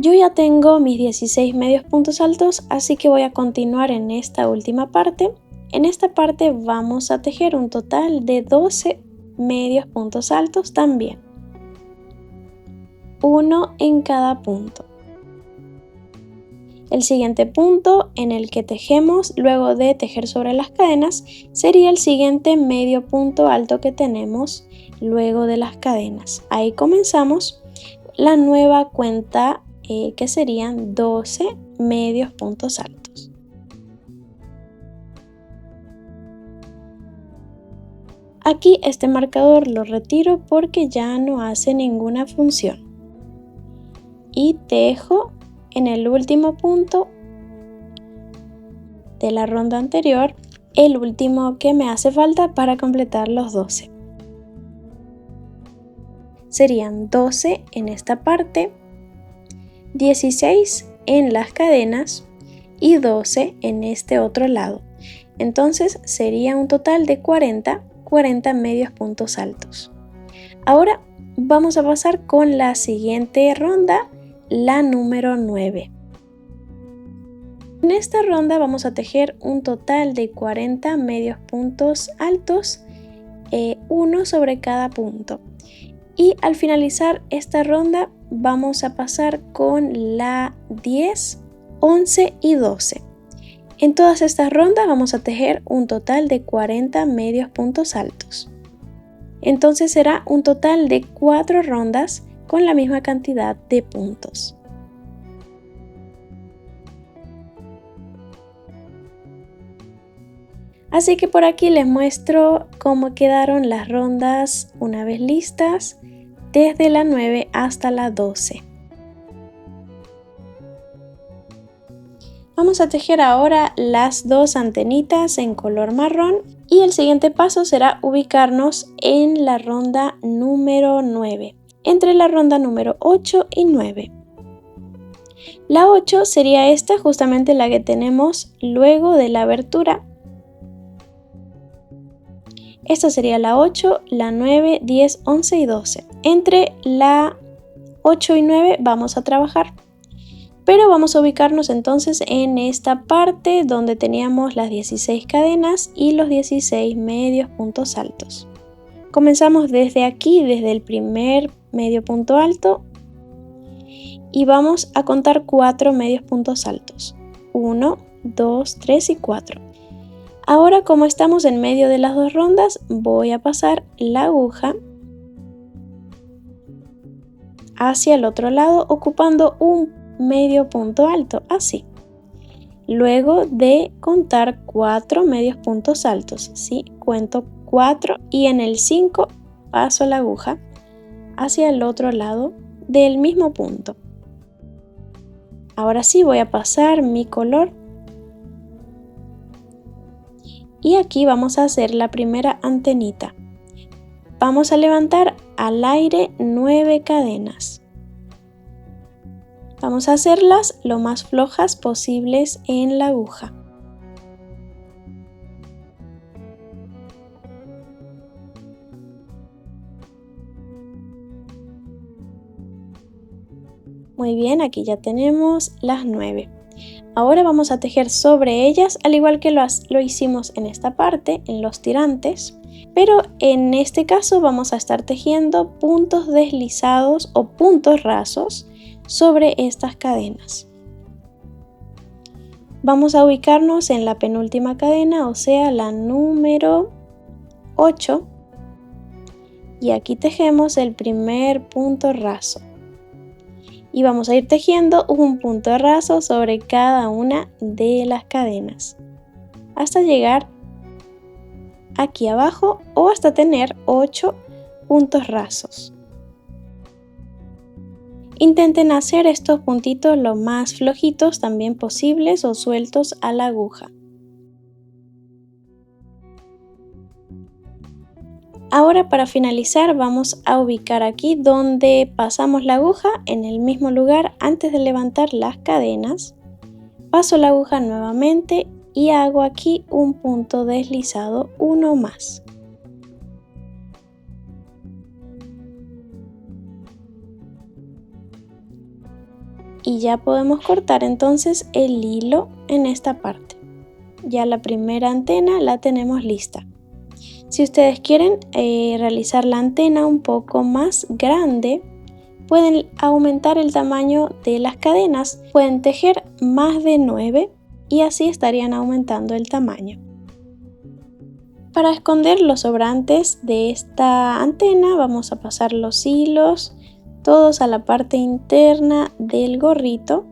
Yo ya tengo mis 16 medios puntos altos, así que voy a continuar en esta última parte. En esta parte vamos a tejer un total de 12 medios puntos altos también, uno en cada punto. El siguiente punto en el que tejemos luego de tejer sobre las cadenas sería el siguiente medio punto alto que tenemos luego de las cadenas. Ahí comenzamos la nueva cuenta que serían 12 medios puntos altos. Aquí este marcador lo retiro porque ya no hace ninguna función. Y tejo en el último punto de la ronda anterior, el último que me hace falta para completar los 12. Serían 12 en esta parte, 16 en las cadenas y 12 en este otro lado. Entonces sería un total de 40 medios puntos altos. Ahora vamos a pasar con la siguiente ronda, la número 9. En esta ronda vamos a tejer un total de 40 medios puntos altos, uno sobre cada punto. Y al finalizar esta ronda vamos a pasar con la 10, 11 y 12. En todas estas rondas vamos a tejer un total de 40 medios puntos altos. Entonces será un total de 4 rondas con la misma cantidad de puntos. Así que por aquí les muestro cómo quedaron las rondas una vez listas, desde la 9 hasta la 12. Vamos a tejer ahora las dos antenitas en color marrón y el siguiente paso será ubicarnos en la ronda número 9, entre la ronda número 8 y 9. La 8 sería esta, justamente la que tenemos luego de la abertura. Esta sería la 8, la 9, 10, 11 y 12. Entre la 8 y 9 vamos a trabajar. Pero vamos a ubicarnos entonces en esta parte donde teníamos las 16 cadenas y los 16 medios puntos altos. Comenzamos desde aquí, desde el primer medio punto alto y vamos a contar 4 medios puntos altos. 1, 2, 3 y 4. Ahora, como estamos en medio de las dos rondas, voy a pasar la aguja hacia el otro lado ocupando un medio punto alto, así. Luego de contar 4 medios puntos altos, ¿sí? Cuento 4 y en el 5 paso la aguja hacia el otro lado del mismo punto. Ahora sí voy a pasar mi color y aquí vamos a hacer la primera antenita. Vamos a levantar al aire 9 cadenas. Vamos a hacerlas lo más flojas posibles en la aguja. Muy bien, aquí ya tenemos las 9. Ahora vamos a tejer sobre ellas, al igual que lo hicimos en esta parte, en los tirantes, pero en este caso vamos a estar tejiendo puntos deslizados o puntos rasos sobre estas cadenas. Vamos a ubicarnos en la penúltima cadena, o sea, la número 8, y aquí tejemos el primer punto raso. Y vamos a ir tejiendo un punto raso sobre cada una de las cadenas hasta llegar aquí abajo o hasta tener 8 puntos rasos. Intenten hacer estos puntitos lo más flojitos también posibles o sueltos a la aguja. Ahora, para finalizar, vamos a ubicar aquí donde pasamos la aguja en el mismo lugar antes de levantar las cadenas. Paso la aguja nuevamente y hago aquí un punto deslizado, uno más. Y ya podemos cortar entonces el hilo en esta parte. Ya la primera antena la tenemos lista. Si ustedes quieren realizar la antena un poco más grande, pueden aumentar el tamaño de las cadenas, pueden tejer más de 9 y así estarían aumentando el tamaño. Para esconder los sobrantes de esta antena vamos a pasar los hilos todos a la parte interna del gorrito,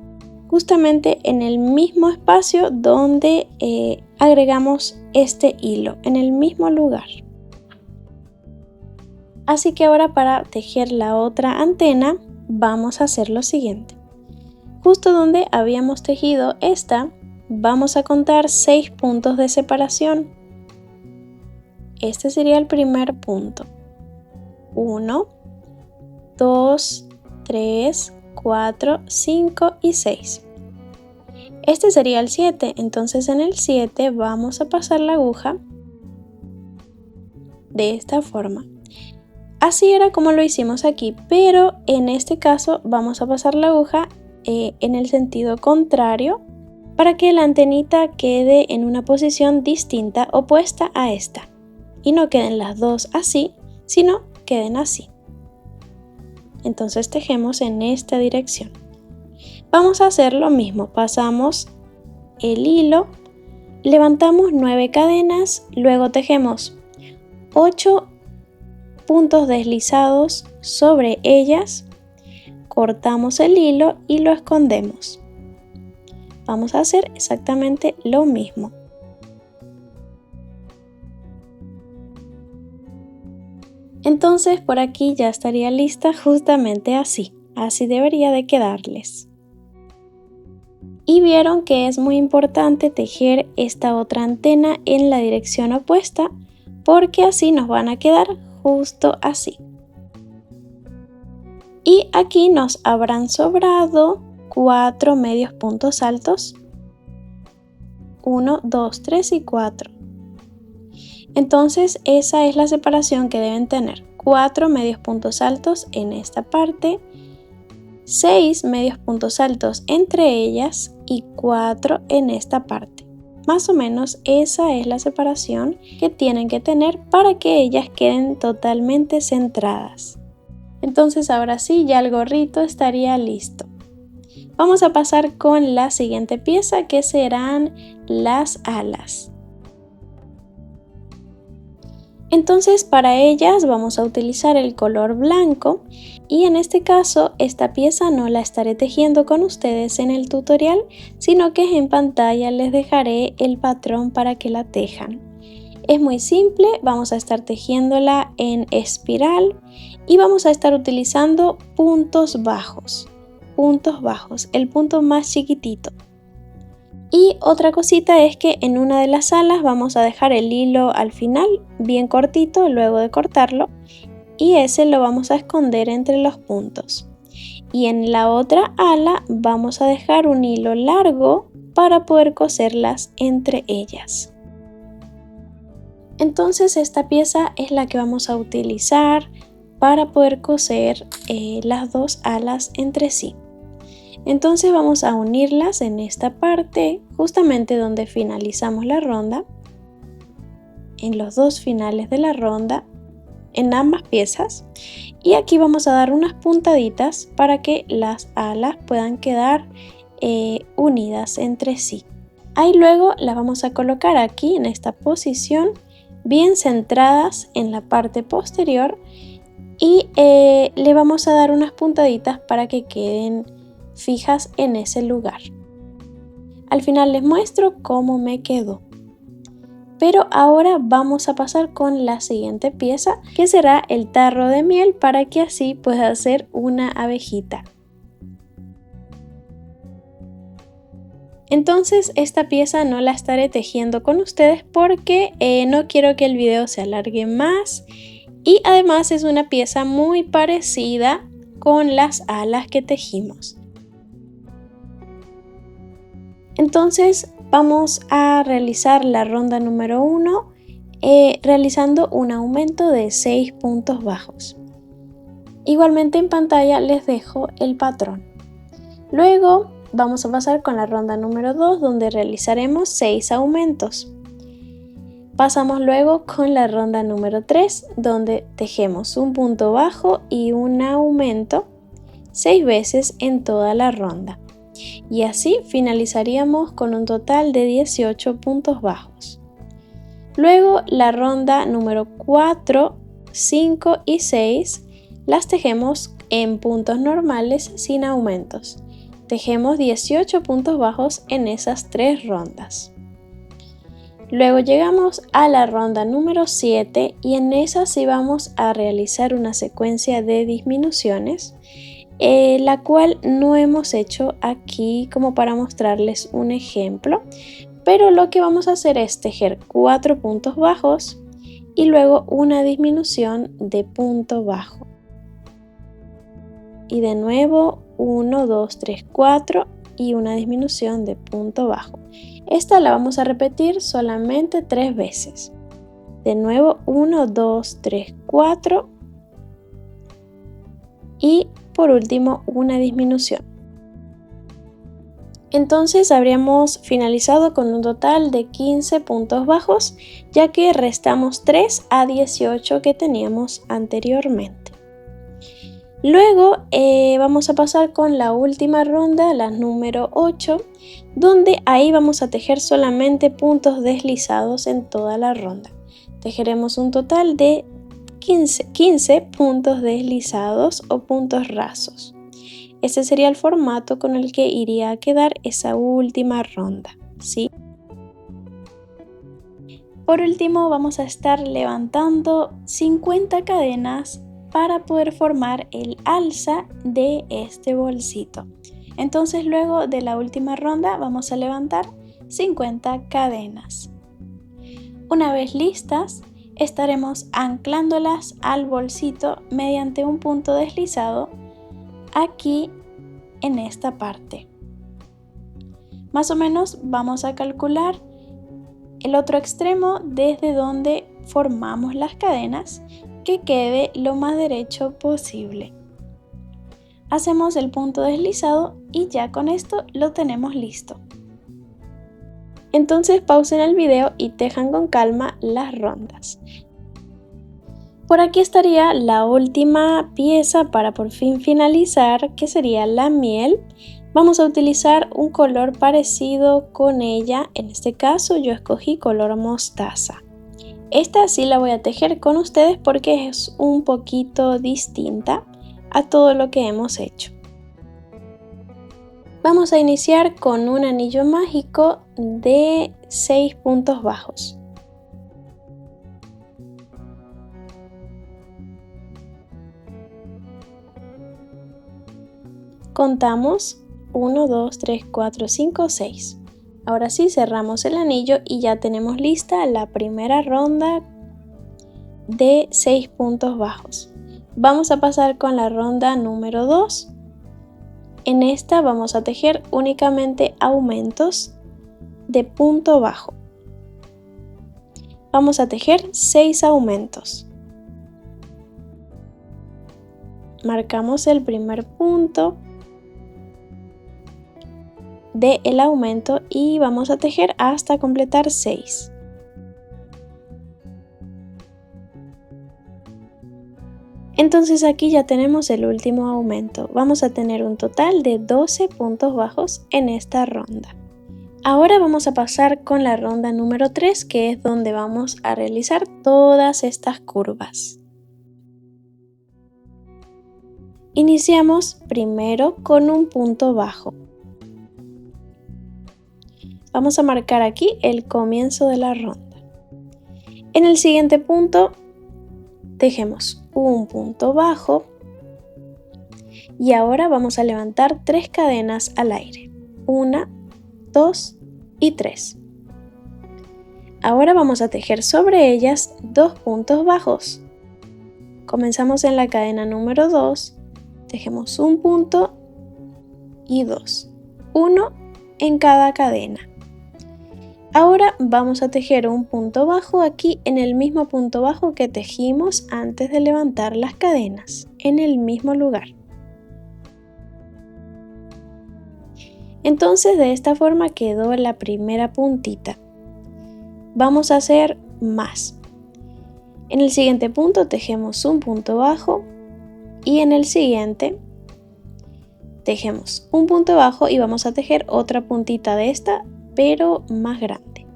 justamente en el mismo espacio donde agregamos este hilo, en el mismo lugar. Así que ahora, para tejer la otra antena vamos a hacer lo siguiente. Justo donde habíamos tejido esta, vamos a contar 6 puntos de separación. Este sería el primer punto. 1, 2, 3, 4, 5 y 6. Este sería el 7, entonces en el 7 vamos a pasar la aguja de esta forma. Así era como lo hicimos aquí, pero en este caso vamos a pasar la aguja en el sentido contrario para que la antenita quede en una posición distinta, opuesta a esta. Y no queden las dos así, sino queden así. Entonces tejemos en esta dirección. Vamos a hacer lo mismo, pasamos el hilo, levantamos 9 cadenas, luego tejemos 8 puntos deslizados sobre ellas, cortamos el hilo y lo escondemos. Vamos a hacer exactamente lo mismo. Entonces por aquí ya estaría lista justamente así. Así debería de quedarles. Y vieron que es muy importante tejer esta otra antena en la dirección opuesta, porque así nos van a quedar justo así. Y aquí nos habrán sobrado 4 medios puntos altos. 1, 2, 3 y 4. Entonces esa es la separación que deben tener. 4 medios puntos altos en esta parte, 6 medios puntos altos entre ellas y 4 en esta parte. Más o menos esa es la separación que tienen que tener para que ellas queden totalmente centradas. Entonces ahora sí, ya el gorrito estaría listo. Vamos a pasar con la siguiente pieza, que serán las alas. Entonces para ellas vamos a utilizar el color blanco y en este caso esta pieza no la estaré tejiendo con ustedes en el tutorial, sino que en pantalla les dejaré el patrón para que la tejan. Es muy simple, vamos a estar tejiéndola en espiral y vamos a estar utilizando puntos bajos, el punto más chiquitito. Y otra cosita es que en una de las alas vamos a dejar el hilo al final bien cortito luego de cortarlo, y ese lo vamos a esconder entre los puntos. y en la otra ala vamos a dejar un hilo largo para poder coserlas entre ellas. Entonces esta pieza es la que vamos a utilizar para poder coser las dos alas entre sí. Entonces vamos a unirlas en esta parte, justamente donde finalizamos la ronda, en los dos finales de la ronda, en ambas piezas, y aquí vamos a dar unas puntaditas para que las alas puedan quedar unidas entre sí. Ahí luego las vamos a colocar aquí en esta posición, bien centradas en la parte posterior, y le vamos a dar unas puntaditas para que queden fijas en ese lugar. Al final les muestro cómo me quedó. Pero ahora vamos a pasar con la siguiente pieza, que será el tarro de miel, para que así pueda hacer una abejita. Entonces esta pieza no la estaré tejiendo con ustedes porque no quiero que el video se alargue más, y además es una pieza muy parecida con las alas que tejimos. Entonces vamos a realizar la ronda número 1 realizando un aumento de 6 puntos bajos. Igualmente en pantalla les dejo el patrón. Luego vamos a pasar con la ronda número 2, donde realizaremos 6 aumentos. Pasamos luego con la ronda número 3, donde tejemos un punto bajo y un aumento 6 veces en toda la ronda. Y así finalizaríamos con un total de 18 puntos bajos. Luego la ronda número 4, 5 y 6 las tejemos en puntos normales sin aumentos. Tejemos 18 puntos bajos en esas 3 rondas. Luego llegamos a la ronda número 7 y en esa sí vamos a realizar una secuencia de disminuciones, la cual no hemos hecho aquí como para mostrarles un ejemplo, pero lo que vamos a hacer es tejer 4 puntos bajos y luego una disminución de punto bajo. Y de nuevo 1, 2, 3, 4 y una disminución de punto bajo. Esta la vamos a repetir solamente 3 veces. De nuevo 1, 2, 3, 4 y por último una disminución. Entonces habríamos finalizado con un total de 15 puntos bajos, ya que restamos 3 a 18 que teníamos anteriormente. Luego vamos a pasar con la última ronda, la número 8, donde ahí vamos a tejer solamente puntos deslizados en toda la ronda. Tejeremos un total de 15 puntos deslizados o puntos rasos. Ese sería el formato con el que iría a quedar esa última ronda, ¿sí? Por último vamos a estar levantando 50 cadenas para poder formar el alza de este bolsito. Entonces luego de la última ronda vamos a levantar 50 cadenas. Una vez listas, estaremos anclándolas al bolsito mediante un punto deslizado aquí en esta parte. Más o menos vamos a calcular el otro extremo desde donde formamos las cadenas, que quede lo más derecho posible. Hacemos el punto deslizado y ya con esto lo tenemos listo. Entonces pausen el video y tejan con calma las rondas. Por aquí estaría la última pieza para por fin finalizar, que sería la miel. Vamos a utilizar un color parecido con ella, en este caso yo escogí color mostaza. Esta sí la voy a tejer con ustedes porque es un poquito distinta a todo lo que hemos hecho. Vamos a iniciar con un anillo mágico de 6 puntos bajos. Contamos 1, 2, 3, 4, 5, 6. Ahora sí cerramos el anillo y ya tenemos lista la primera ronda de 6 puntos bajos. Vamos a pasar con la ronda número 2, En esta vamos a tejer únicamente aumentos de punto bajo. Vamos a tejer 6 aumentos. Marcamos el primer punto del aumento y vamos a tejer hasta completar 6. Entonces aquí ya tenemos el último aumento. Vamos a tener un total de 12 puntos bajos en esta ronda. Ahora vamos a pasar con la ronda número 3, que es donde vamos a realizar todas estas curvas. Iniciamos primero con un punto bajo. Vamos a marcar aquí el comienzo de la ronda. En el siguiente punto tejemos un punto bajo y ahora vamos a levantar 3 cadenas al aire. 1, 2 y 3. Ahora vamos a tejer sobre ellas 2 puntos bajos. Comenzamos en la cadena número 2, tejemos un punto y 2, 1 en cada cadena. Ahora vamos a tejer un punto bajo aquí en el mismo punto bajo que tejimos antes de levantar las cadenas, en el mismo lugar. Entonces de esta forma quedó la primera puntita. Vamos a hacer más. En el siguiente punto tejemos un punto bajo y en el siguiente tejemos un punto bajo y vamos a tejer otra puntita de esta, pero más grande.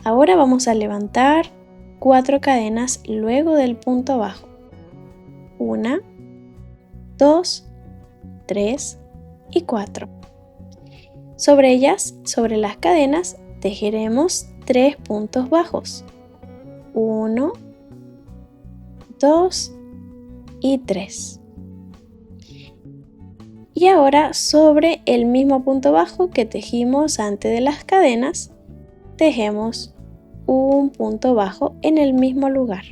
Ahora vamos a levantar 4 cadenas luego del punto bajo. 1, 2, 3 y 4. Sobre ellas, sobre las cadenas, tejeremos 3 puntos bajos. 1, 2 y 3. Y ahora sobre el mismo punto bajo que tejimos antes de las cadenas, tejemos un punto bajo en el mismo lugar.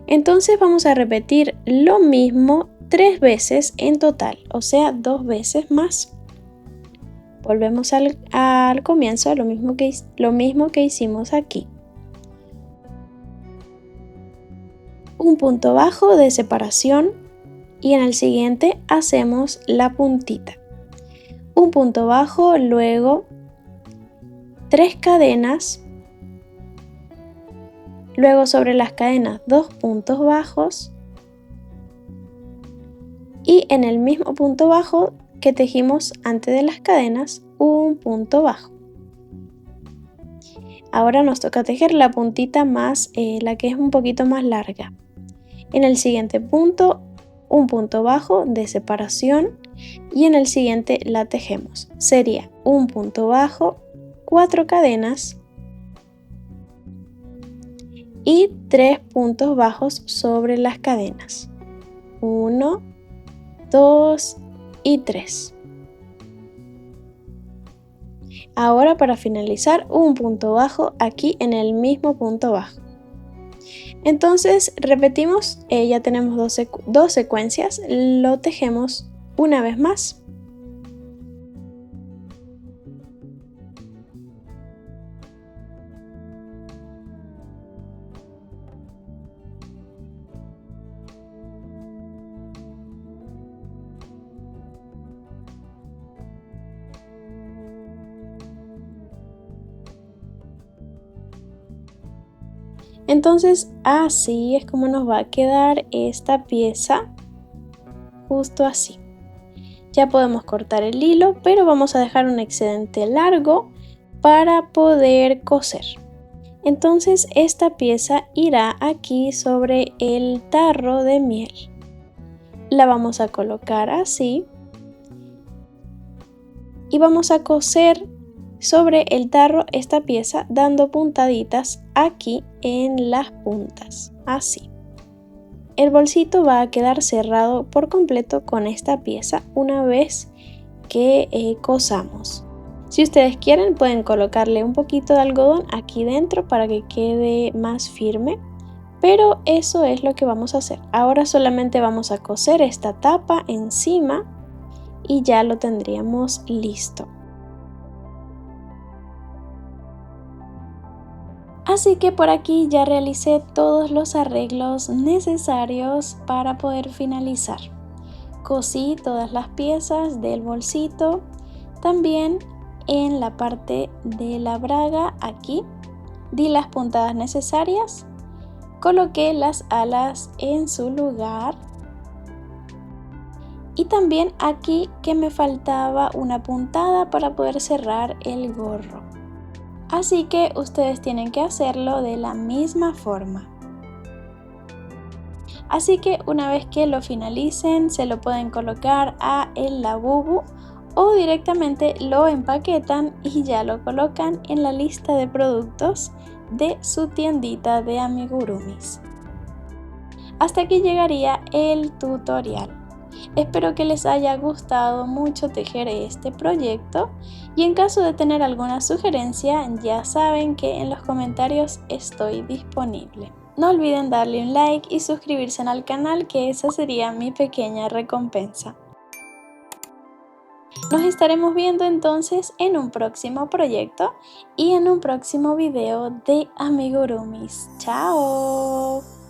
Entonces vamos a repetir lo mismo 3 veces en total, o sea 2 veces más. Volvemos al comienzo, lo mismo que hicimos aquí. Un punto bajo de separación y en el siguiente hacemos la puntita. Un punto bajo, luego 3 cadenas, luego sobre las cadenas 2 puntos bajos y en el mismo punto bajo que tejimos antes de las cadenas, un punto bajo. Ahora nos toca tejer la puntita más, la que es un poquito más larga. En el siguiente punto, un punto bajo de separación y en el siguiente la tejemos. Sería un punto bajo, 4 cadenas y 3 puntos bajos sobre las cadenas. 1, 2 y 3. Ahora para finalizar un punto bajo aquí en el mismo punto bajo. Entonces repetimos, ya tenemos dos secuencias, lo tejemos una vez más. Entonces así es como nos va a quedar esta pieza, justo así. Ya podemos cortar el hilo, pero vamos a dejar un excedente largo para poder coser. Entonces esta pieza irá aquí sobre el tarro de miel. La vamos a colocar así y vamos a coser sobre el tarro esta pieza dando puntaditas aquí en las puntas, así. El bolsito va a quedar cerrado por completo con esta pieza una vez que cosamos. Si ustedes quieren pueden colocarle un poquito de algodón aquí dentro para que quede más firme, pero eso es lo que vamos a hacer. Ahora solamente vamos a coser esta tapa encima y ya lo tendríamos listo. Así que por aquí ya realicé todos los arreglos necesarios para poder finalizar. Cosí todas las piezas del bolsito, también en la parte de la braga aquí di las puntadas necesarias, coloqué las alas en su lugar y también aquí que me faltaba una puntada para poder cerrar el gorro. Así que ustedes tienen que hacerlo de la misma forma. Así que una vez que lo finalicen se lo pueden colocar a el Labubu o directamente lo empaquetan y ya lo colocan en la lista de productos de su tiendita de amigurumis. Hasta aquí llegaría el tutorial. Espero que les haya gustado mucho tejer este proyecto y en caso de tener alguna sugerencia ya saben que en los comentarios estoy disponible. No olviden darle un like y suscribirse al canal, que esa sería mi pequeña recompensa. Nos estaremos viendo entonces en un próximo proyecto y en un próximo video de amigurumis. ¡Chao!